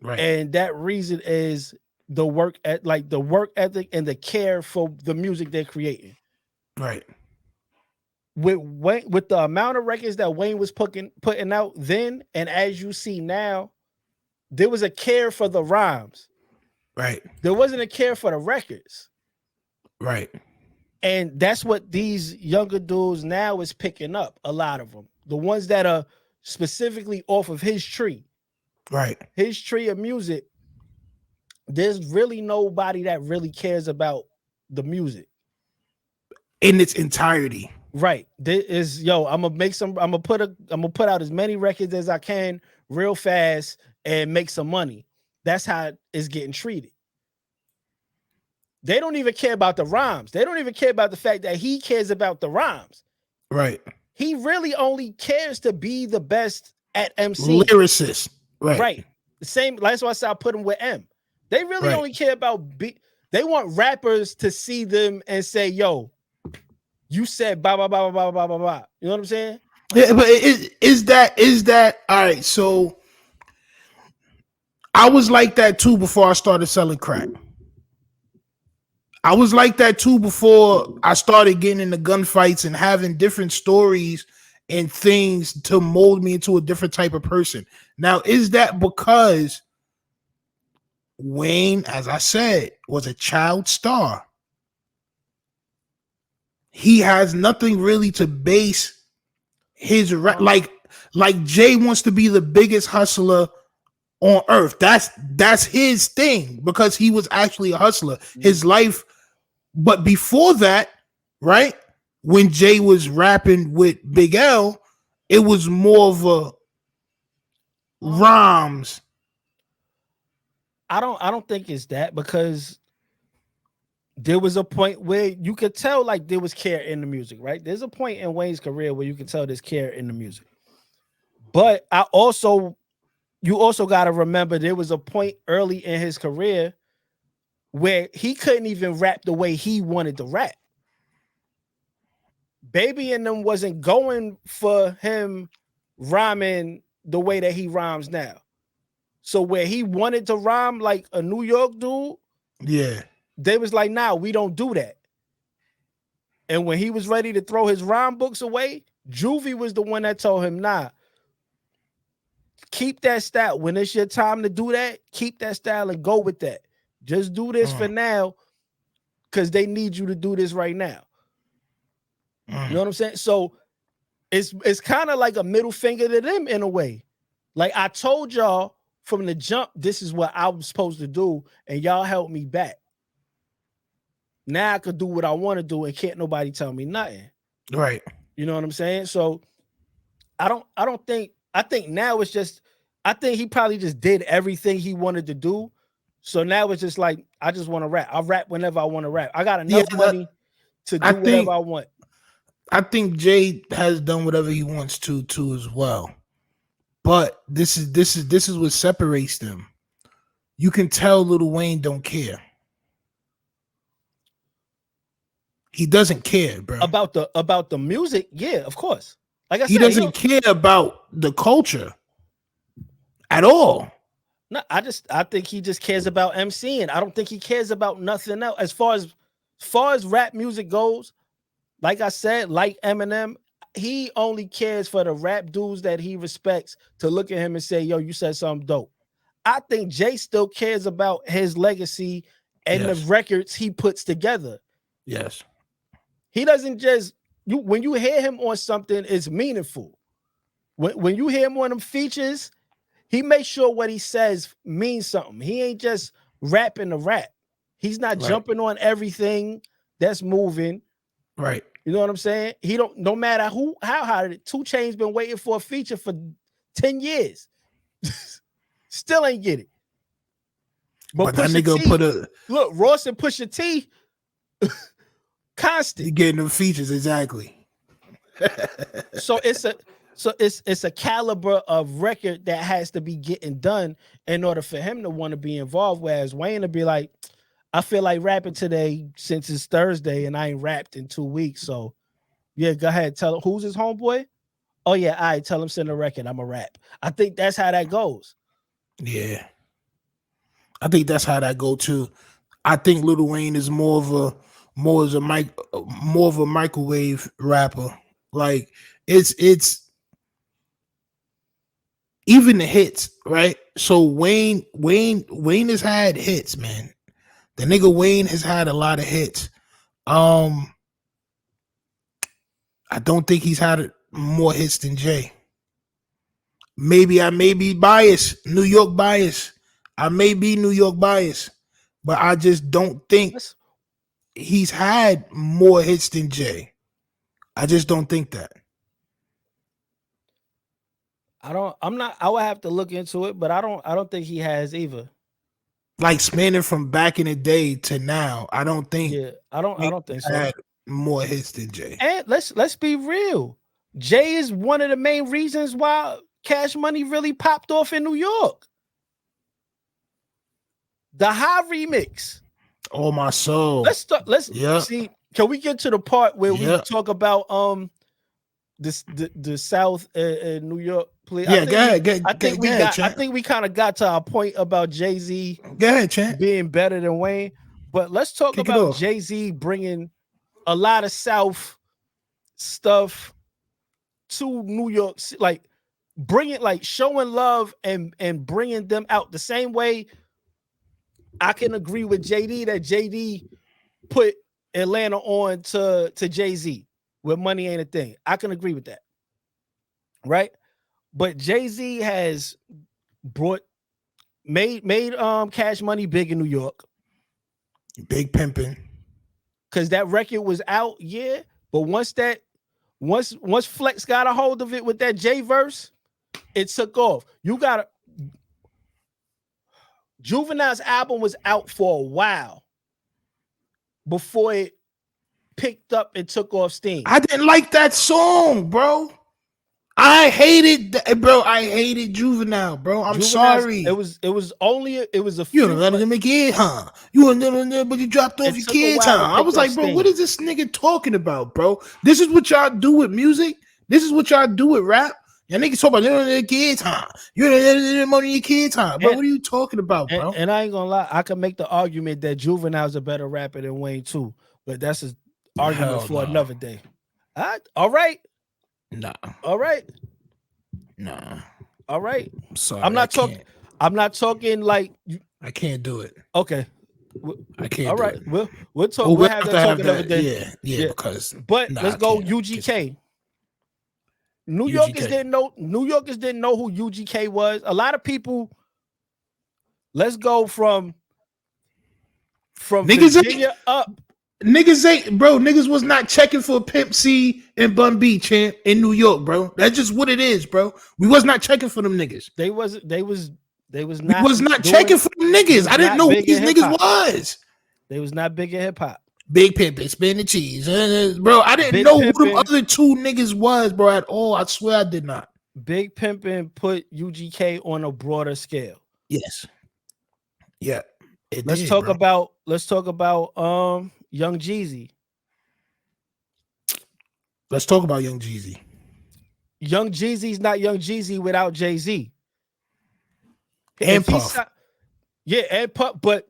D: Right.
F: And that reason is the work ethic and the care for the music they're creating.
D: Right.
F: With the amount of records that Wayne was putting out then, and as you see now, there was a care for the rhymes.
D: Right.
F: There wasn't a care for the records.
D: Right.
F: And that's what these younger dudes now is picking up, a lot of them. The ones that are specifically off of his tree.
D: Right.
F: His tree of music. There's really nobody that really cares about the music
D: in its entirety.
F: Right. This is I'm gonna put out as many records as I can real fast and make some money. That's how it's getting treated. They don't even care about the rhymes. They don't even care about the fact that he cares about the rhymes.
D: Right.
F: He really only cares to be the best at MC.
D: Lyricist. Right.
F: Right. The same. That's why I said I put him with M. They really only care about they want rappers to see them and say, yo, you said blah, blah, blah, blah, blah, blah, blah. You know what I'm saying?
D: Yeah, but is that all right? So I was like that too before I started selling crack. I was like that too before I started getting into gunfights and having different stories and things to mold me into a different type of person. Now, is that because Wayne, as I said, was a child star? He has nothing really to base his like Jay wants to be the biggest hustler on earth. That's his thing because he was actually a hustler. His life, but before that, right? When Jay was rapping with Big L, it was more of a rhymes.
F: I don't think it's that, because there was a point where you could tell like there was care in the music, right? There's a point in Wayne's career where you can tell there's care in the music. But you also got to remember there was a point early in his career where he couldn't even rap the way he wanted to rap. Baby and them wasn't going for him rhyming the way that he rhymes now. So where he wanted to rhyme like a New York dude,
D: yeah,
F: they was like, nah, we don't do that. And when he was ready to throw his rhyme books away, Juvie was the one that told him, nah, keep that style. When it's your time to do that, keep that style and go with that. Just do this for now, because they need you to do this right now. You know what I'm saying? So it's kind of like a middle finger to them in a way. Like, I told y'all from the jump, this is what I was supposed to do, and y'all helped me back. Now I could do what I want to do and can't nobody tell me nothing.
D: Right.
F: You know what I'm saying? So I think now it's just, I think he probably just did everything he wanted to do. So now it's just like, I just want to rap. I'll rap whenever I want to rap. I got enough money to do whatever I want.
D: I think Jay has done whatever he wants to too as well. But this is what separates them. You can tell Lil Wayne don't care. He doesn't care, bro.
F: About the music, yeah, of course. Like I said,
D: he doesn't care about the culture at all.
F: No, I think he just cares about MCing. I don't think he cares about nothing else. As far as rap music goes, like I said, like Eminem, he only cares for the rap dudes that he respects to look at him and say, yo, you said something dope. I think Jay still cares about his legacy and the records he puts together.
D: Yes.
F: He doesn't just, when you hear him on something, it's meaningful. When you hear him on them features, he makes sure what he says means something. He ain't just rapping to rap. He's not jumping on everything that's moving.
D: Right.
F: You know what I'm saying? He don't, no matter how hard 2 Chainz been waiting for a feature for 10 years. Still ain't get it. But
D: that nigga put a
F: look, Ross and Pusha T constant.
D: He getting them features, exactly.
F: So So it's a caliber of record that has to be getting done in order for him to want to be involved. Whereas Wayne to be like, I feel like rapping today since it's Thursday and I ain't rapped in 2 weeks. So yeah, go ahead. Tell him who's his homeboy. Oh yeah, I right, tell him send a record. I'm a rap. I think that's how that goes.
D: Yeah, I think that's how that go too. I think Lil Wayne is more of a microwave rapper. Like it's even the hits, right? So Wayne has had hits, man. The nigga Wayne has had a lot of hits. I don't think he's had more hits than Jay. Maybe I may be biased, New York bias. I may be New York bias, but I just don't think he's had more hits than Jay. I just don't think that.
F: I would have to look into it, but I don't think he has either.
D: Like spanning from back in the day to now, I don't think.
F: Yeah, I don't think so.
D: Had more hits than Jay.
F: And let's be real. Jay is one of the main reasons why Cash Money really popped off in New York. The High remix.
D: Oh my soul.
F: Let's see. Can we get to the part where we talk about the South and New York, please?
D: Yeah, go ahead.
F: I think we kind of got to our point about JAYZ being better than Wayne. But let's talk about JAYZ bringing a lot of South stuff to New York, like showing love and bringing them out the same way. I can agree with JD that JD put Atlanta on to JAYZ where money ain't a thing. I can agree with that. Right? But JAYZ has made Cash Money big in New York.
D: Big pimping.
F: Cause that record was out, yeah. But once Flex got a hold of it with that J verse, it took off. Juvenile's album was out for a while before it picked up and took off steam.
D: I didn't like that song, bro. I hated Juvenile, bro. I'm sorry.
F: It was a few.
D: You don't let them kid, huh? You don't but you dropped off your kids, huh? I was like, bro, what is this nigga talking about, bro? This is what y'all do with music. This is what y'all do with rap. Y'all niggas talk about their kids, huh? You don't money your kids, huh? Bro, what are you talking about, bro?
F: And I ain't gonna lie, I can make the argument that Juvenile's a better rapper than Wayne too, but that's an argument for another day. All right.
D: Nah.
F: All right.
D: Nah.
F: All right.
D: I'm sorry.
F: I'm not talking like
D: I can't do it.
F: Okay.
D: I can't.
F: All right. We'll talk. We'll have that talk another day.
D: Yeah. Because.
F: But let's go UGK. New Yorkers didn't know who UGK was. A lot of people. Let's go from Virginia up.
D: Niggas was not checking for Pimp C and Bun B, champ, in New York, bro. That's just what it is, bro. We was not checking for them niggas.
F: They was not.
D: We was not checking for them niggas. I didn't know who these niggas was.
F: They was not big in hip hop.
D: Big Pimpin', spin the cheese, bro. I didn't know who them other two niggas was, bro, at all. I swear I did not.
F: Big Pimpin' put UGK on a broader scale.
D: Yes. Yeah.
F: Let's talk about Young Jeezy.
D: Let's talk about Young Jeezy.
F: Young Jeezy's not Young Jeezy without JAYZ.
D: And Puff.
F: And Puff, but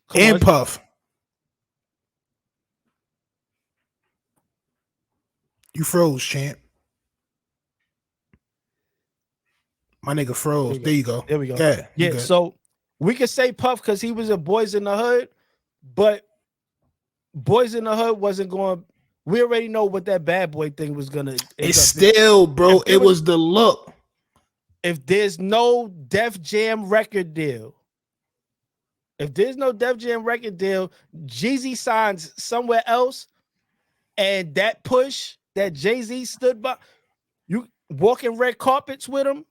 D: Puff. You froze, champ. My nigga froze. There you go.
F: There we go.
D: Yeah.
F: So we could say Puff because he was a Boys in the Hood, but Boys in the Hood wasn't going. We already know what that Bad Boy thing was gonna.
D: It's still, bro. It was the look.
F: If there's no Def Jam record deal, Jeezy signs somewhere else, and that push that JAYZ stood by, you walking red carpets with him.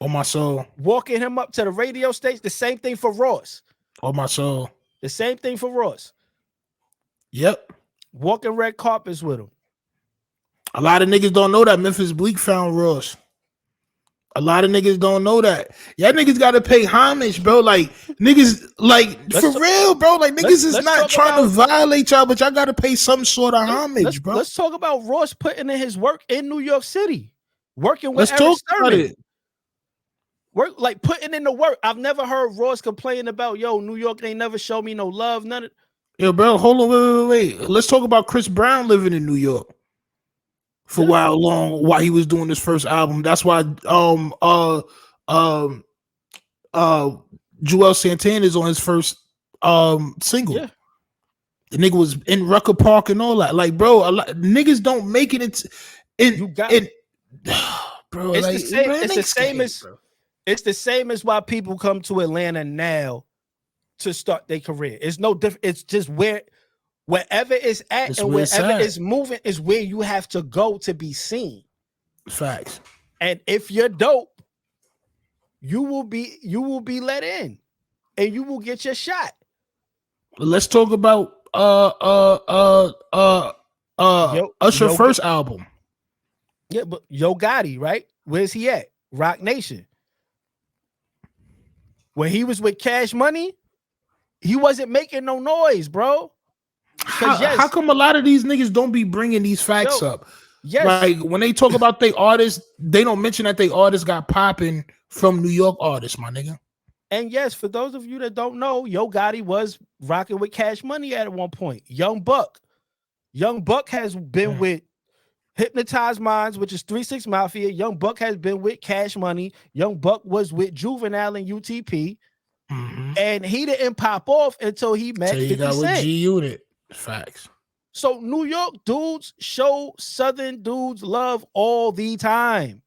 D: On my soul.
F: Walking him up to the radio stage. The same thing for Ross.
D: On my soul.
F: The same thing for Ross.
D: Yep.
F: Walking red carpets with him.
D: A lot of niggas don't know that Memphis Bleak found Ross. A lot of niggas don't know that. Y'all niggas gotta pay homage, bro. Like niggas, like real, bro. Like niggas is not trying to violate y'all, but y'all gotta pay some sort of homage, bro.
F: Let's talk about Ross putting in his work in New York City, working with Eric Sturman. Work like putting in the work. I've never heard Ross complain about New York ain't never show me no love. None of
D: yo, bro. Hold on, wait. Let's talk about Chris Brown living in New York for while he was doing his first album. That's why Joel Santana is on his first single. Yeah. The nigga was in Rucker Park and all that. Like, bro, niggas don't make it bro.
F: It's
D: like,
F: the same.
D: Bro,
F: it's the same as bro. It's the same as why people come to Atlanta now to start their career. It's no different. It's just wherever it's at and wherever it's moving is where you have to go to be seen.
D: Facts.
F: And if you're dope, you will be let in, and you will get your shot.
D: Let's talk about Usher first album.
F: Yeah, but Yo Gotti, right? Where's he at? Rock Nation. When he was with Cash Money, he wasn't making no noise, bro.
D: How come a lot of these niggas don't be bringing these facts up?
F: Yes.
D: Like when they talk about their artists, they don't mention that they artists got popping from New York artists, my nigga.
F: And yes, for those of you that don't know, Yo Gotti was rocking with Cash Money at one point. Young Buck has been with Hypnotized Minds, which is 3-6 Mafia. Young Buck has been with Cash Money. Young Buck was with Juvenile and UTP. Mm-hmm. And he didn't pop off until he met 50
D: got
F: Cent.
D: With G Unit. Facts.
F: So New York dudes show Southern dudes love all the time.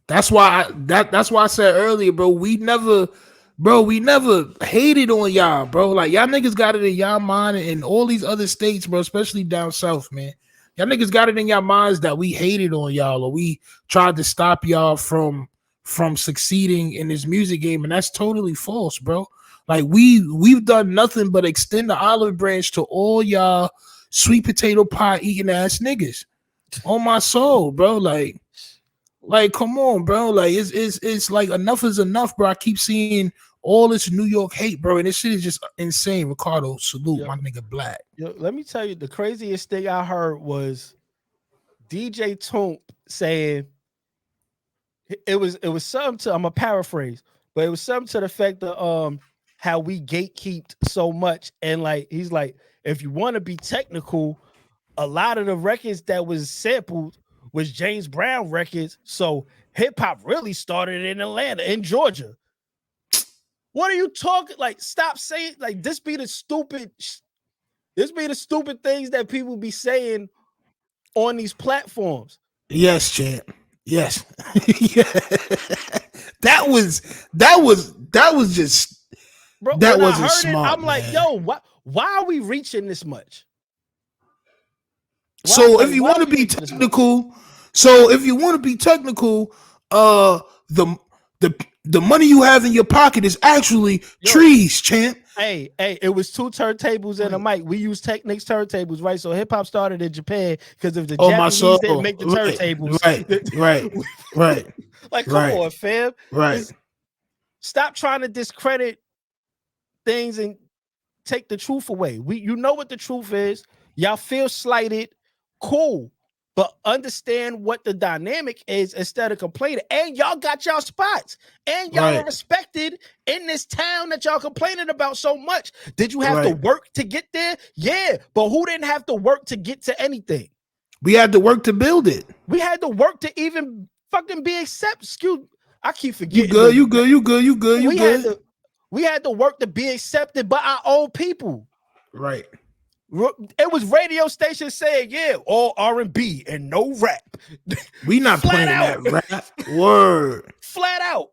D: That's why I said earlier, bro, we never hated on y'all, bro. Like y'all niggas got it in y'all mind and in all these other states, bro, especially down south, man. Y'all niggas got it in your minds that we hated on y'all or we tried to stop y'all from succeeding in this music game, and that's totally false, bro. Like we've done nothing but extend the olive branch to all y'all sweet potato pie eating ass niggas. On my soul, bro. Like come on, bro. Like it's like enough is enough, bro. I keep seeing all this New York hate, bro, and this shit is just insane. Ricardo, salute my nigga Black.
F: Yo, let me tell you, the craziest thing I heard was DJ Toomp saying it was something to, I'm a paraphrase, but it was something to the effect of how we gatekeeped so much, and like he's like, if you want to be technical, a lot of the records that was sampled was James Brown records, so hip hop really started in Atlanta, in Georgia. What are you talking? Like, stop saying like this. Be the stupid things that people be saying on these platforms.
D: Yes, champ. Yes. Yeah. That was just, bro. That wasn't smart.
F: I'm like, yo, why are we reaching this much?
D: So if you want to be technical, the money you have in your pocket is actually trees, champ.
F: Hey, it was 2 turntables and a mic. We use Technics turntables, right? So hip hop started in Japan because of the Japanese didn't make the turntables.
D: Right.
F: Like, come on, fam.
D: Right.
F: Stop trying to discredit things and take the truth away. You know what the truth is. Y'all feel slighted. Cool. But understand what the dynamic is instead of complaining. And y'all got y'all spots. And y'all are respected in this town that y'all complaining about so much. Did you have to work to get there? Yeah. But who didn't have to work to get to anything?
D: We had to work to build it.
F: We had to work to even fucking be accepted. Excuse, I keep forgetting.
D: You good.
F: We had to work to be accepted by our own people.
D: Right.
F: It was radio stations saying, yeah, all R&B and no rap.
D: We not playing that rap. Word.
F: Flat out.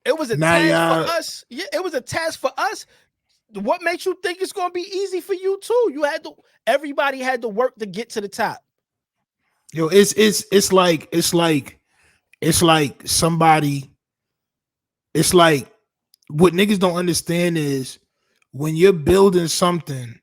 F: It was a task for us. Yeah, it was a task for us. What makes you think it's gonna be easy for you too? Everybody had to work to get to the top.
D: Yo, it's like somebody. It's like what niggas don't understand is when you're building something,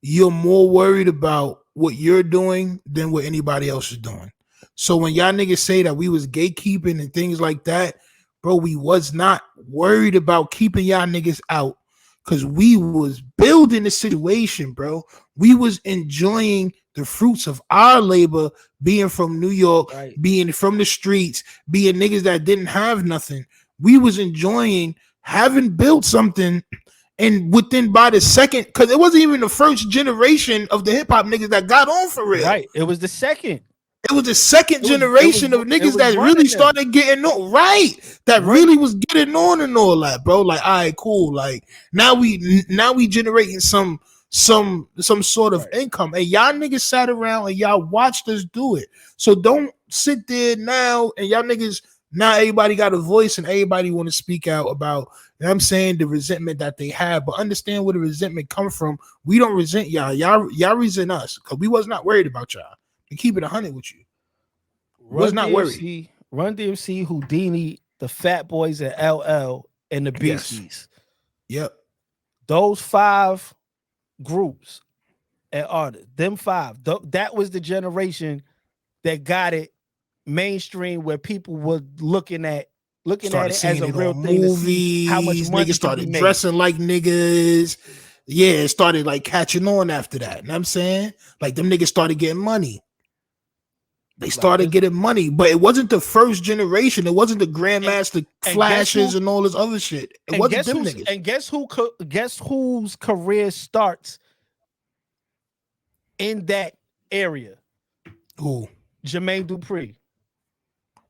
D: you're more worried about what you're doing than what anybody else is doing. So when y'all niggas say that we was gatekeeping and things like that, bro, we was not worried about keeping y'all niggas out because we was building the situation, bro. We was enjoying the fruits of our labor, being from New York,
F: Right.
D: being from the streets, being niggas that didn't have nothing. We was enjoying having built something. And within by the second, because it wasn't even the first generation of the hip hop niggas that got on for real.
F: Right. It was the second.
D: It was the second generation of niggas that really started getting on, right? That really was getting on and all that, bro. Like, all right, cool. Like now we generating some sort of income. And y'all niggas sat around and y'all watched us do it. So don't sit there now and y'all niggas. Now everybody got a voice and everybody want to speak out about, you know what I'm saying, the resentment that they have. But understand where the resentment come from. We don't resent y'all. Y'all resent us because we was not worried about y'all. And keep it 100 with you. Was not worried.
F: Run DMC, Houdini, the Fat Boys, and LL, and the Beasties.
D: Yep.
F: Those 5 groups and artists, them 5, that was the generation that got it mainstream, where people were looking at it as a real thing. Movies, how much money
D: niggas started dressing like niggas. Yeah, it started like catching on after that. You know what I'm saying? Like them niggas started getting money. They started getting money, but it wasn't the first generation. It wasn't the Grandmaster Flashes and all this other shit. It wasn't them niggas.
F: And guess whose career starts in that area?
D: Who?
F: Jermaine Dupri.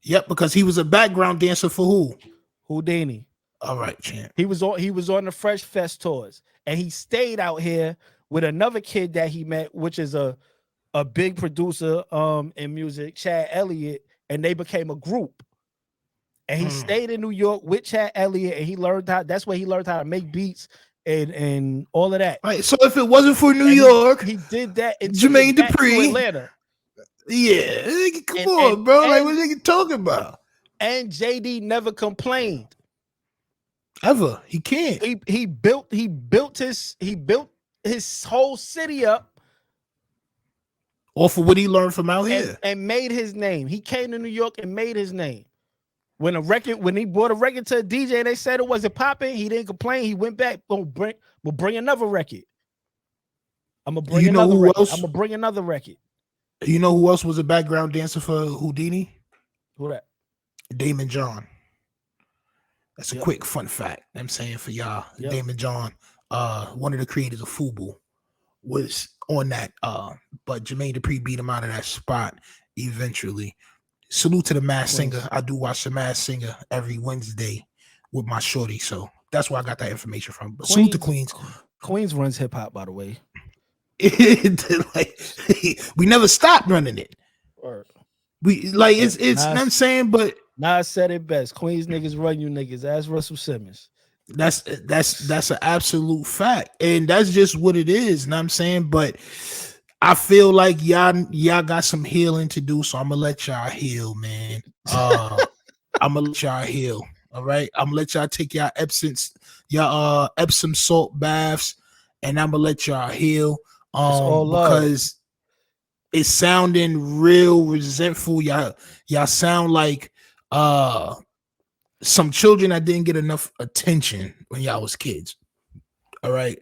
D: Yep, because he was a background dancer for who?
F: Houdini.
D: All right, champ.
F: He was on the Fresh Fest tours, and he stayed out here with another kid that he met, which is a big producer in music, Chad Elliott, and they became a group. And he stayed in New York with Chad Elliott, and he learned that's where he learned how to make beats and all of that.
D: All right, so if it wasn't for New York,
F: he did that in
D: Jermaine Dupri,
F: Atlanta.
D: Yeah, come on, bro. Like, what are you talking about?
F: And JD never complained.
D: Ever. He can't.
F: He built his whole city up
D: off of what he learned from out here
F: and made his name. He came to New York and made his name. When he brought a record to a DJ and they said it wasn't popping, he didn't complain. He went back. We'll bring another record. I'm gonna bring another record. I'm gonna bring another record.
D: You know who else was a background dancer for Houdini?
F: Who that?
D: Damon John. That's a quick fun fact. I'm saying for y'all. Damon John, one of the creators of Fubu, was on that. But Jermaine Dupri beat him out of that spot eventually. Salute to the Masked Singer. I do watch the Masked Singer every Wednesday with my shorty, so that's where I got that information from. But salute to Queens.
F: Queens runs hip hop, by the way.
D: Like, we never stopped running it. We like it's Nas, I'm saying, but
F: Nas said it best. Queens niggas run you niggas. Ask Russell Simmons.
D: That's an absolute fact, and that's just what it is. And I'm saying, but I feel like y'all got some healing to do, so I'm gonna let y'all heal, man. I'm gonna let y'all heal. All right, I'm gonna let y'all take y'all Epsom salt baths, and I'm gonna let y'all heal. Because it's sounding real resentful. Y'all sound like some children that didn't get enough attention when y'all was kids. All right,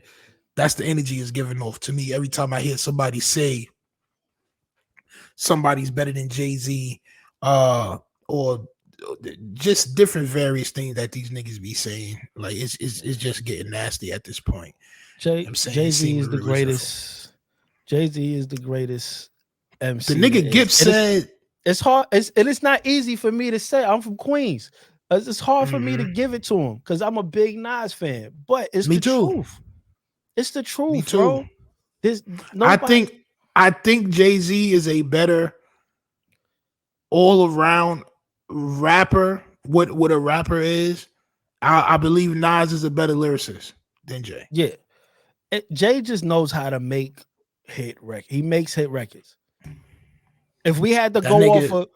D: that's the energy is giving off to me every time I hear somebody say somebody's better than JAYZ, or just different various things that these niggas be saying. Like it's just getting nasty at this point.
F: JAYZ is the greatest. JAYZ is the greatest MC.
D: The nigga Gibbs said
F: it's hard. It's not easy for me to say. I'm from Queens. It's hard for me to give it to him because I'm a big Nas fan. But it's the truth. It's the truth, bro.
D: I think JAYZ is a better all around rapper. What a rapper is. I believe Nas is a better lyricist than Jay.
F: Yeah. Jay just knows how to make hit record. He makes hit records. If we had to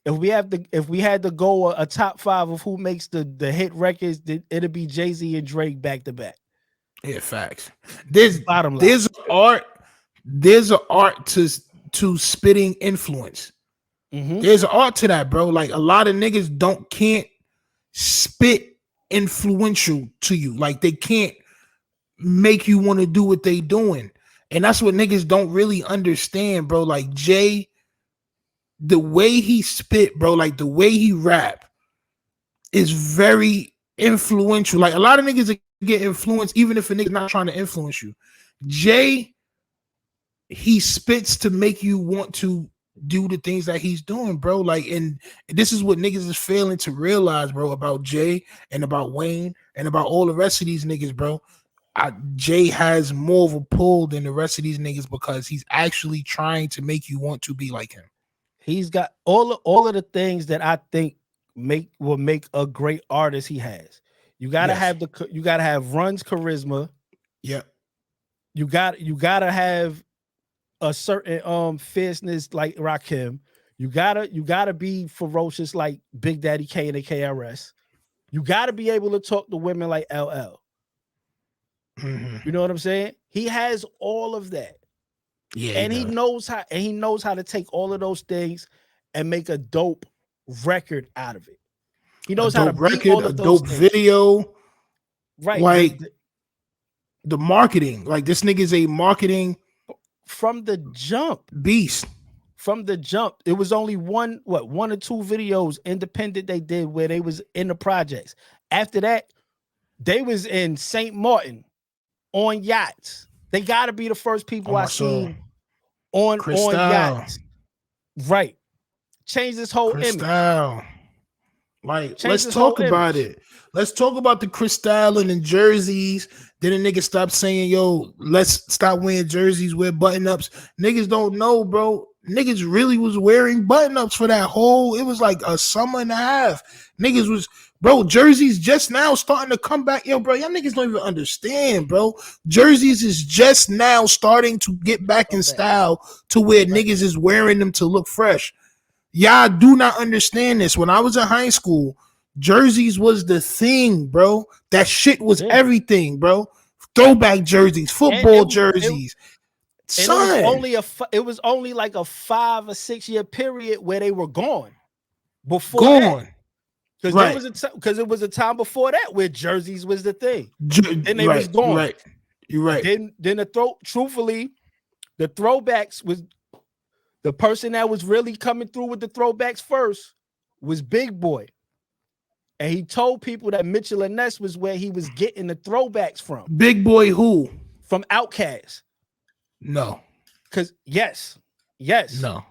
F: if we had to go a top 5 of who makes the hit records, it'd be JAYZ and Drake back to back.
D: Yeah, facts. There's art there's an art to spitting influence. There's an art to that, bro. Like a lot of niggas can't spit influential to you. Like they can't make you want to do what they doing. And that's what niggas don't really understand, bro. Like Jay, the way he spit, bro, like the way he rap is very influential. Like a lot of niggas get influenced even if a nigga not trying to influence you. Jay, he spits to make you want to do the things that he's doing, bro. Like, and this is what niggas is failing to realize, bro, about Jay and about Wayne and about all the rest of these niggas, bro. Jay has more of a pull than the rest of these niggas because he's actually trying to make you want to be like him.
F: He's got all of the things that I think will make a great artist. He has. You gotta have you gotta have Run's charisma.
D: Yeah.
F: You gotta have a certain fierceness like Rakim. You gotta be ferocious like Big Daddy K and the KRS. You gotta be able to talk to women like LL. You know what I'm saying? He has all of that.
D: Yeah,
F: and he knows how to take all of those things and make a dope record out of it. He knows how to beat all of those things.
D: Video.
F: Right.
D: Like the marketing. Like this nigga is a marketing
F: from the jump
D: beast.
F: From the jump. It was only one or two videos independent they did where they was in the projects. After that, they was in St. Martin on yachts. They gotta be the first people I seen on yachts. Right. Change this whole image.
D: Like, let's talk about it. Let's talk about the Cristal and the jerseys. Then a nigga stopped saying, yo, let's stop wearing jerseys, wear button-ups. Niggas don't know, bro. Niggas really was wearing button-ups for that whole, it was like a summer and a half. Niggas was, bro, jerseys just now starting to come back. Yo, bro, y'all niggas don't even understand, bro. Jerseys is just now starting to get back in style to where niggas is wearing them to look fresh. Y'all do not understand this. When I was in high school, jerseys was the thing, bro. That shit was everything, bro. Throwback jerseys, football jerseys. Son.
F: It was only like a 5 or 6 year period where they were gone. Because it was a time before that where jerseys was the thing. And they was gone.
D: You're right.
F: Then truthfully, the throwbacks was the person that was really coming through with the throwbacks first was Big Boy. And he told people that Mitchell and Ness was where he was getting the throwbacks from.
D: Big Boy who?
F: From Outkast.
D: No.
F: Because yes.
D: No.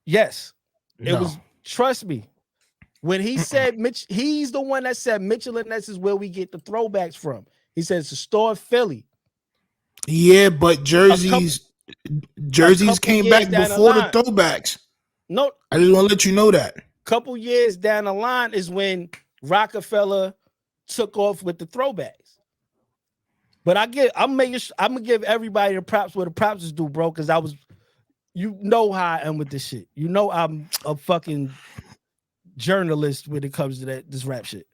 F: It was, trust me. When he said he's the one that said Mitchell and Ness is where we get the throwbacks from. He said it's a store in Philly.
D: Yeah, but jerseys came back before the throwbacks.
F: No,
D: I just want to let you know that.
F: Couple years down the line is when Rockefeller took off with the throwbacks. But I'm gonna give everybody the props where the props is due, bro. Because you know how I am with this shit. You know I'm a fucking journalist when it comes to this rap shit.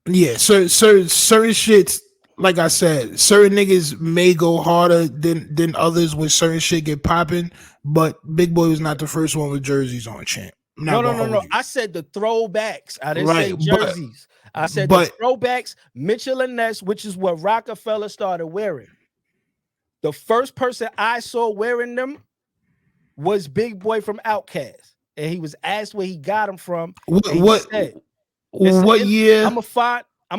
D: Yeah, certain shits. Like I said, certain niggas may go harder than others when certain shit get popping, but Big Boy was not the first one with jerseys on, champ.
F: No. I said the throwbacks. I didn't say jerseys. I said the throwbacks, Mitchell and Ness, which is what Rockefeller started wearing. The first person I saw wearing them was Big Boy from Outkast. And he was asked where he got them from.
D: What year?
F: I'm gonna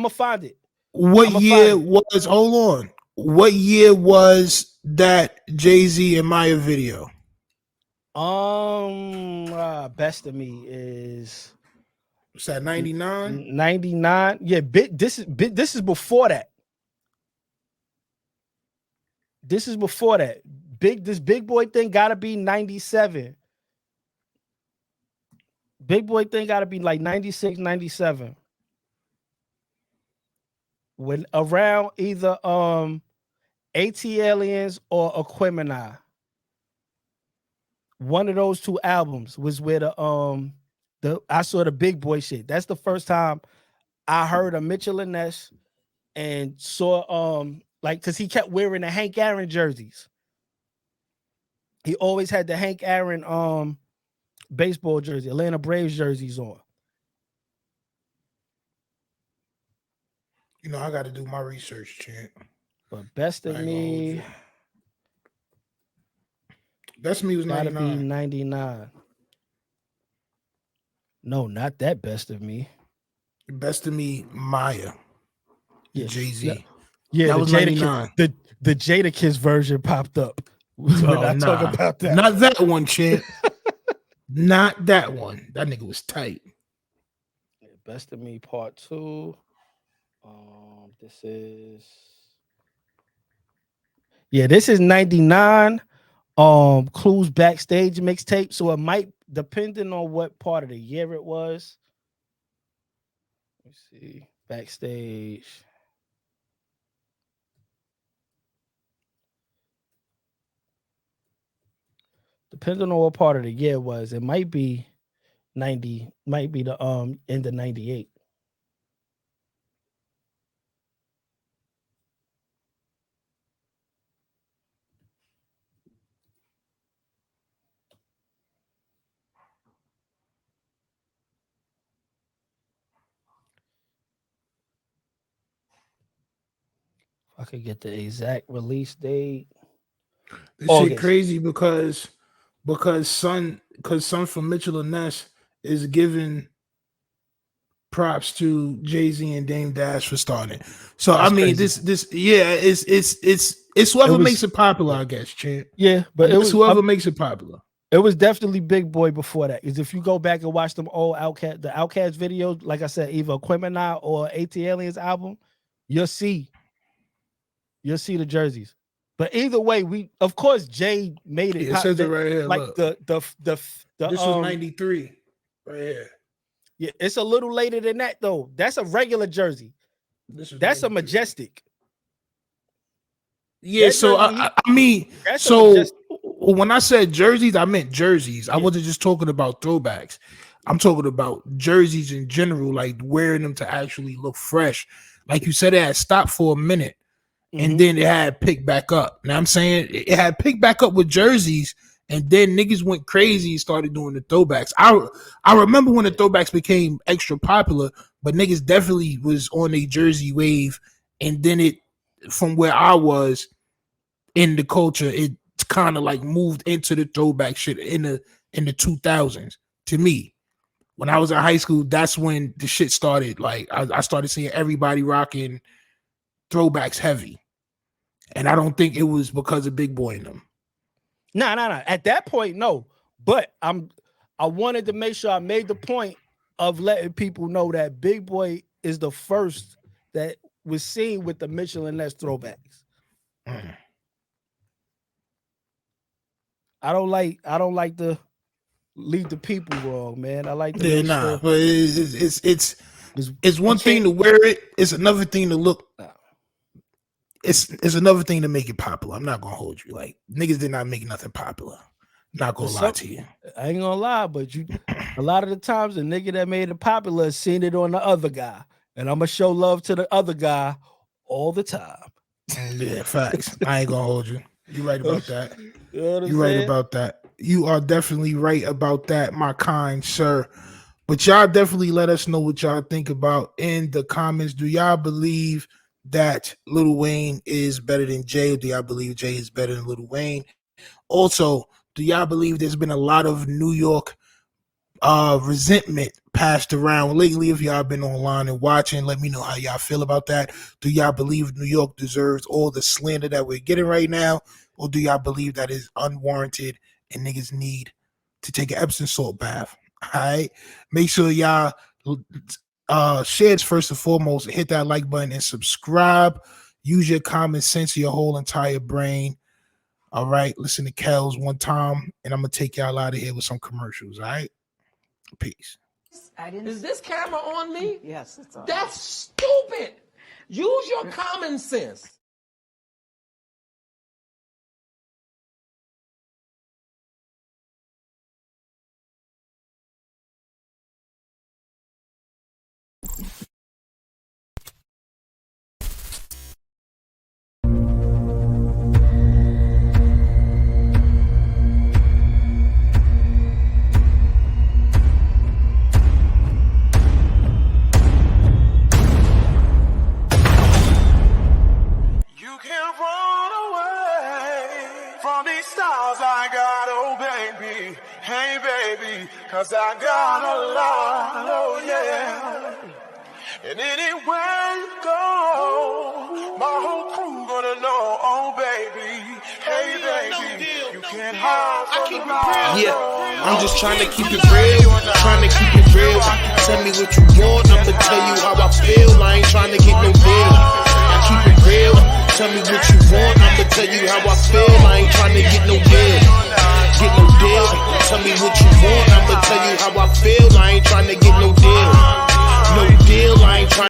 F: find it.
D: What year was? Hold on. What year was that JAYZ and Maya video?
F: Best of Me is.
D: What's that? 99.
F: 99. Yeah, this is before that. This is before that. This Big Boy thing gotta be 97. Big Boy thing gotta be like 96, 97. When around either AT Aliens or Aquemini. One of those two albums was where I saw the Big Boy shit. That's the first time I heard of Mitchell and Ness and saw because he kept wearing the Hank Aaron jerseys. He always had the Hank Aaron baseball jersey, Atlanta Braves jerseys on.
D: You know, I got to do my research, champ.
F: But Best of Me,
D: Best of Me was
F: gotta
D: 99.
F: be 99. No, not that Best of Me.
D: Best of Me, Maya.
F: Yeah,
D: JAYZ.
F: Yeah,
D: that
F: the
D: was
F: Jada
D: 99.
F: the Jada Kiss version popped up. When I talk about that.
D: Not that one, champ. Not that one. That nigga was tight.
F: Best of Me Part 2. This is this is 99. Clues backstage mixtape. So it might, depending on what part of the year it was. Let's see. Backstage. Depending on what part of the year it was, it might be 90, might be the end of 98. I could get the exact release date.
D: This shit crazy because Son from Mitchell and Ness is giving props to JAYZ and Dame Dash for starting. So
F: That's
D: I mean,
F: crazy.
D: it's whoever makes it popular, I guess, champ.
F: Yeah, but it was
D: whoever makes it popular.
F: It was definitely Big Boy before that. Because if you go back and watch them old the Outkast videos, like I said, either Aquemini or AT Aliens album, you'll see the jerseys. But either way, of course Jay made it.
D: It says it right here.
F: Like
D: look.
F: this
D: was 93 right here.
F: Yeah, it's a little later than that though. That's a regular jersey. That's 93. A majestic.
D: Yeah, that so jersey, I mean, so when I said jerseys, I meant jerseys. I wasn't just talking about throwbacks. I'm talking about jerseys in general, like wearing them to actually look fresh. Like you said, it had stopped for a minute, and then it had picked back up. Now I'm saying it had picked back up with jerseys, and then niggas went crazy and started doing the throwbacks. I remember when the throwbacks became extra popular, but niggas definitely was on a jersey wave, and then it, from where I was in the culture, it kind of like moved into the throwback shit in the 2000s. To me, when I was in high school, that's when the shit started. Like I started seeing everybody rocking throwbacks heavy, and I don't think it was because of Big Boy in them.
F: No. At that point, no. But I wanted to make sure I made the point of letting people know that Big Boy is the first that was seen with the Mitchell and Ness throwbacks. I don't like to lead the people wrong, man. I like to
D: but it's one thing to wear it. It's another thing to look. It's another thing to make it popular. I'm not gonna hold you. Like, niggas did not make nothing popular. Not gonna lie to you.
F: I ain't gonna lie, but a lot of the times the nigga that made it popular has seen it on the other guy, and I'm gonna show love to the other guy all the time.
D: Yeah, facts. I ain't gonna hold you. You right about that.
F: You know
D: You're right about that. You are definitely right about that, my kind sir. But y'all definitely let us know what y'all think about in the comments. Do y'all believe that Lil Wayne is better than Jay, or do y'all believe Jay is better than Lil Wayne? Also, do y'all believe there's been a lot of New York resentment passed around lately? If y'all been online and watching, let me know how y'all feel about that. Do y'all believe New York deserves all the slander that we're getting right now, or do y'all believe that is unwarranted and niggas need to take an Epsom salt bath? All right, make sure y'all share this first and foremost, hit that like button and subscribe. Use your common sense, your whole entire brain. All right, listen to Kells one time, and I'm gonna take y'all out of here with some commercials. All right, peace.
E: Is this camera on me?
G: Yes, it's on.
E: That's stupid. Use your common sense.
A: 'Cause I got, oh baby, hey baby, 'cause I got a lot, oh yeah. And anywhere you go, my whole crew gonna know, oh baby, hey baby, you can't hide from the light.
C: Yeah, I'm just trying to keep it real, trying to keep it real. Tell me what you want, I'ma tell you how I feel. I ain't trying to get no deal. I keep it real. Tell me what you want, I'ma tell you how I feel. I ain't trying to get no deal. Get no deal. Tell me what you want, I'ma tell you how I feel. I ain't trying to get no deal. No deal, I ain't trying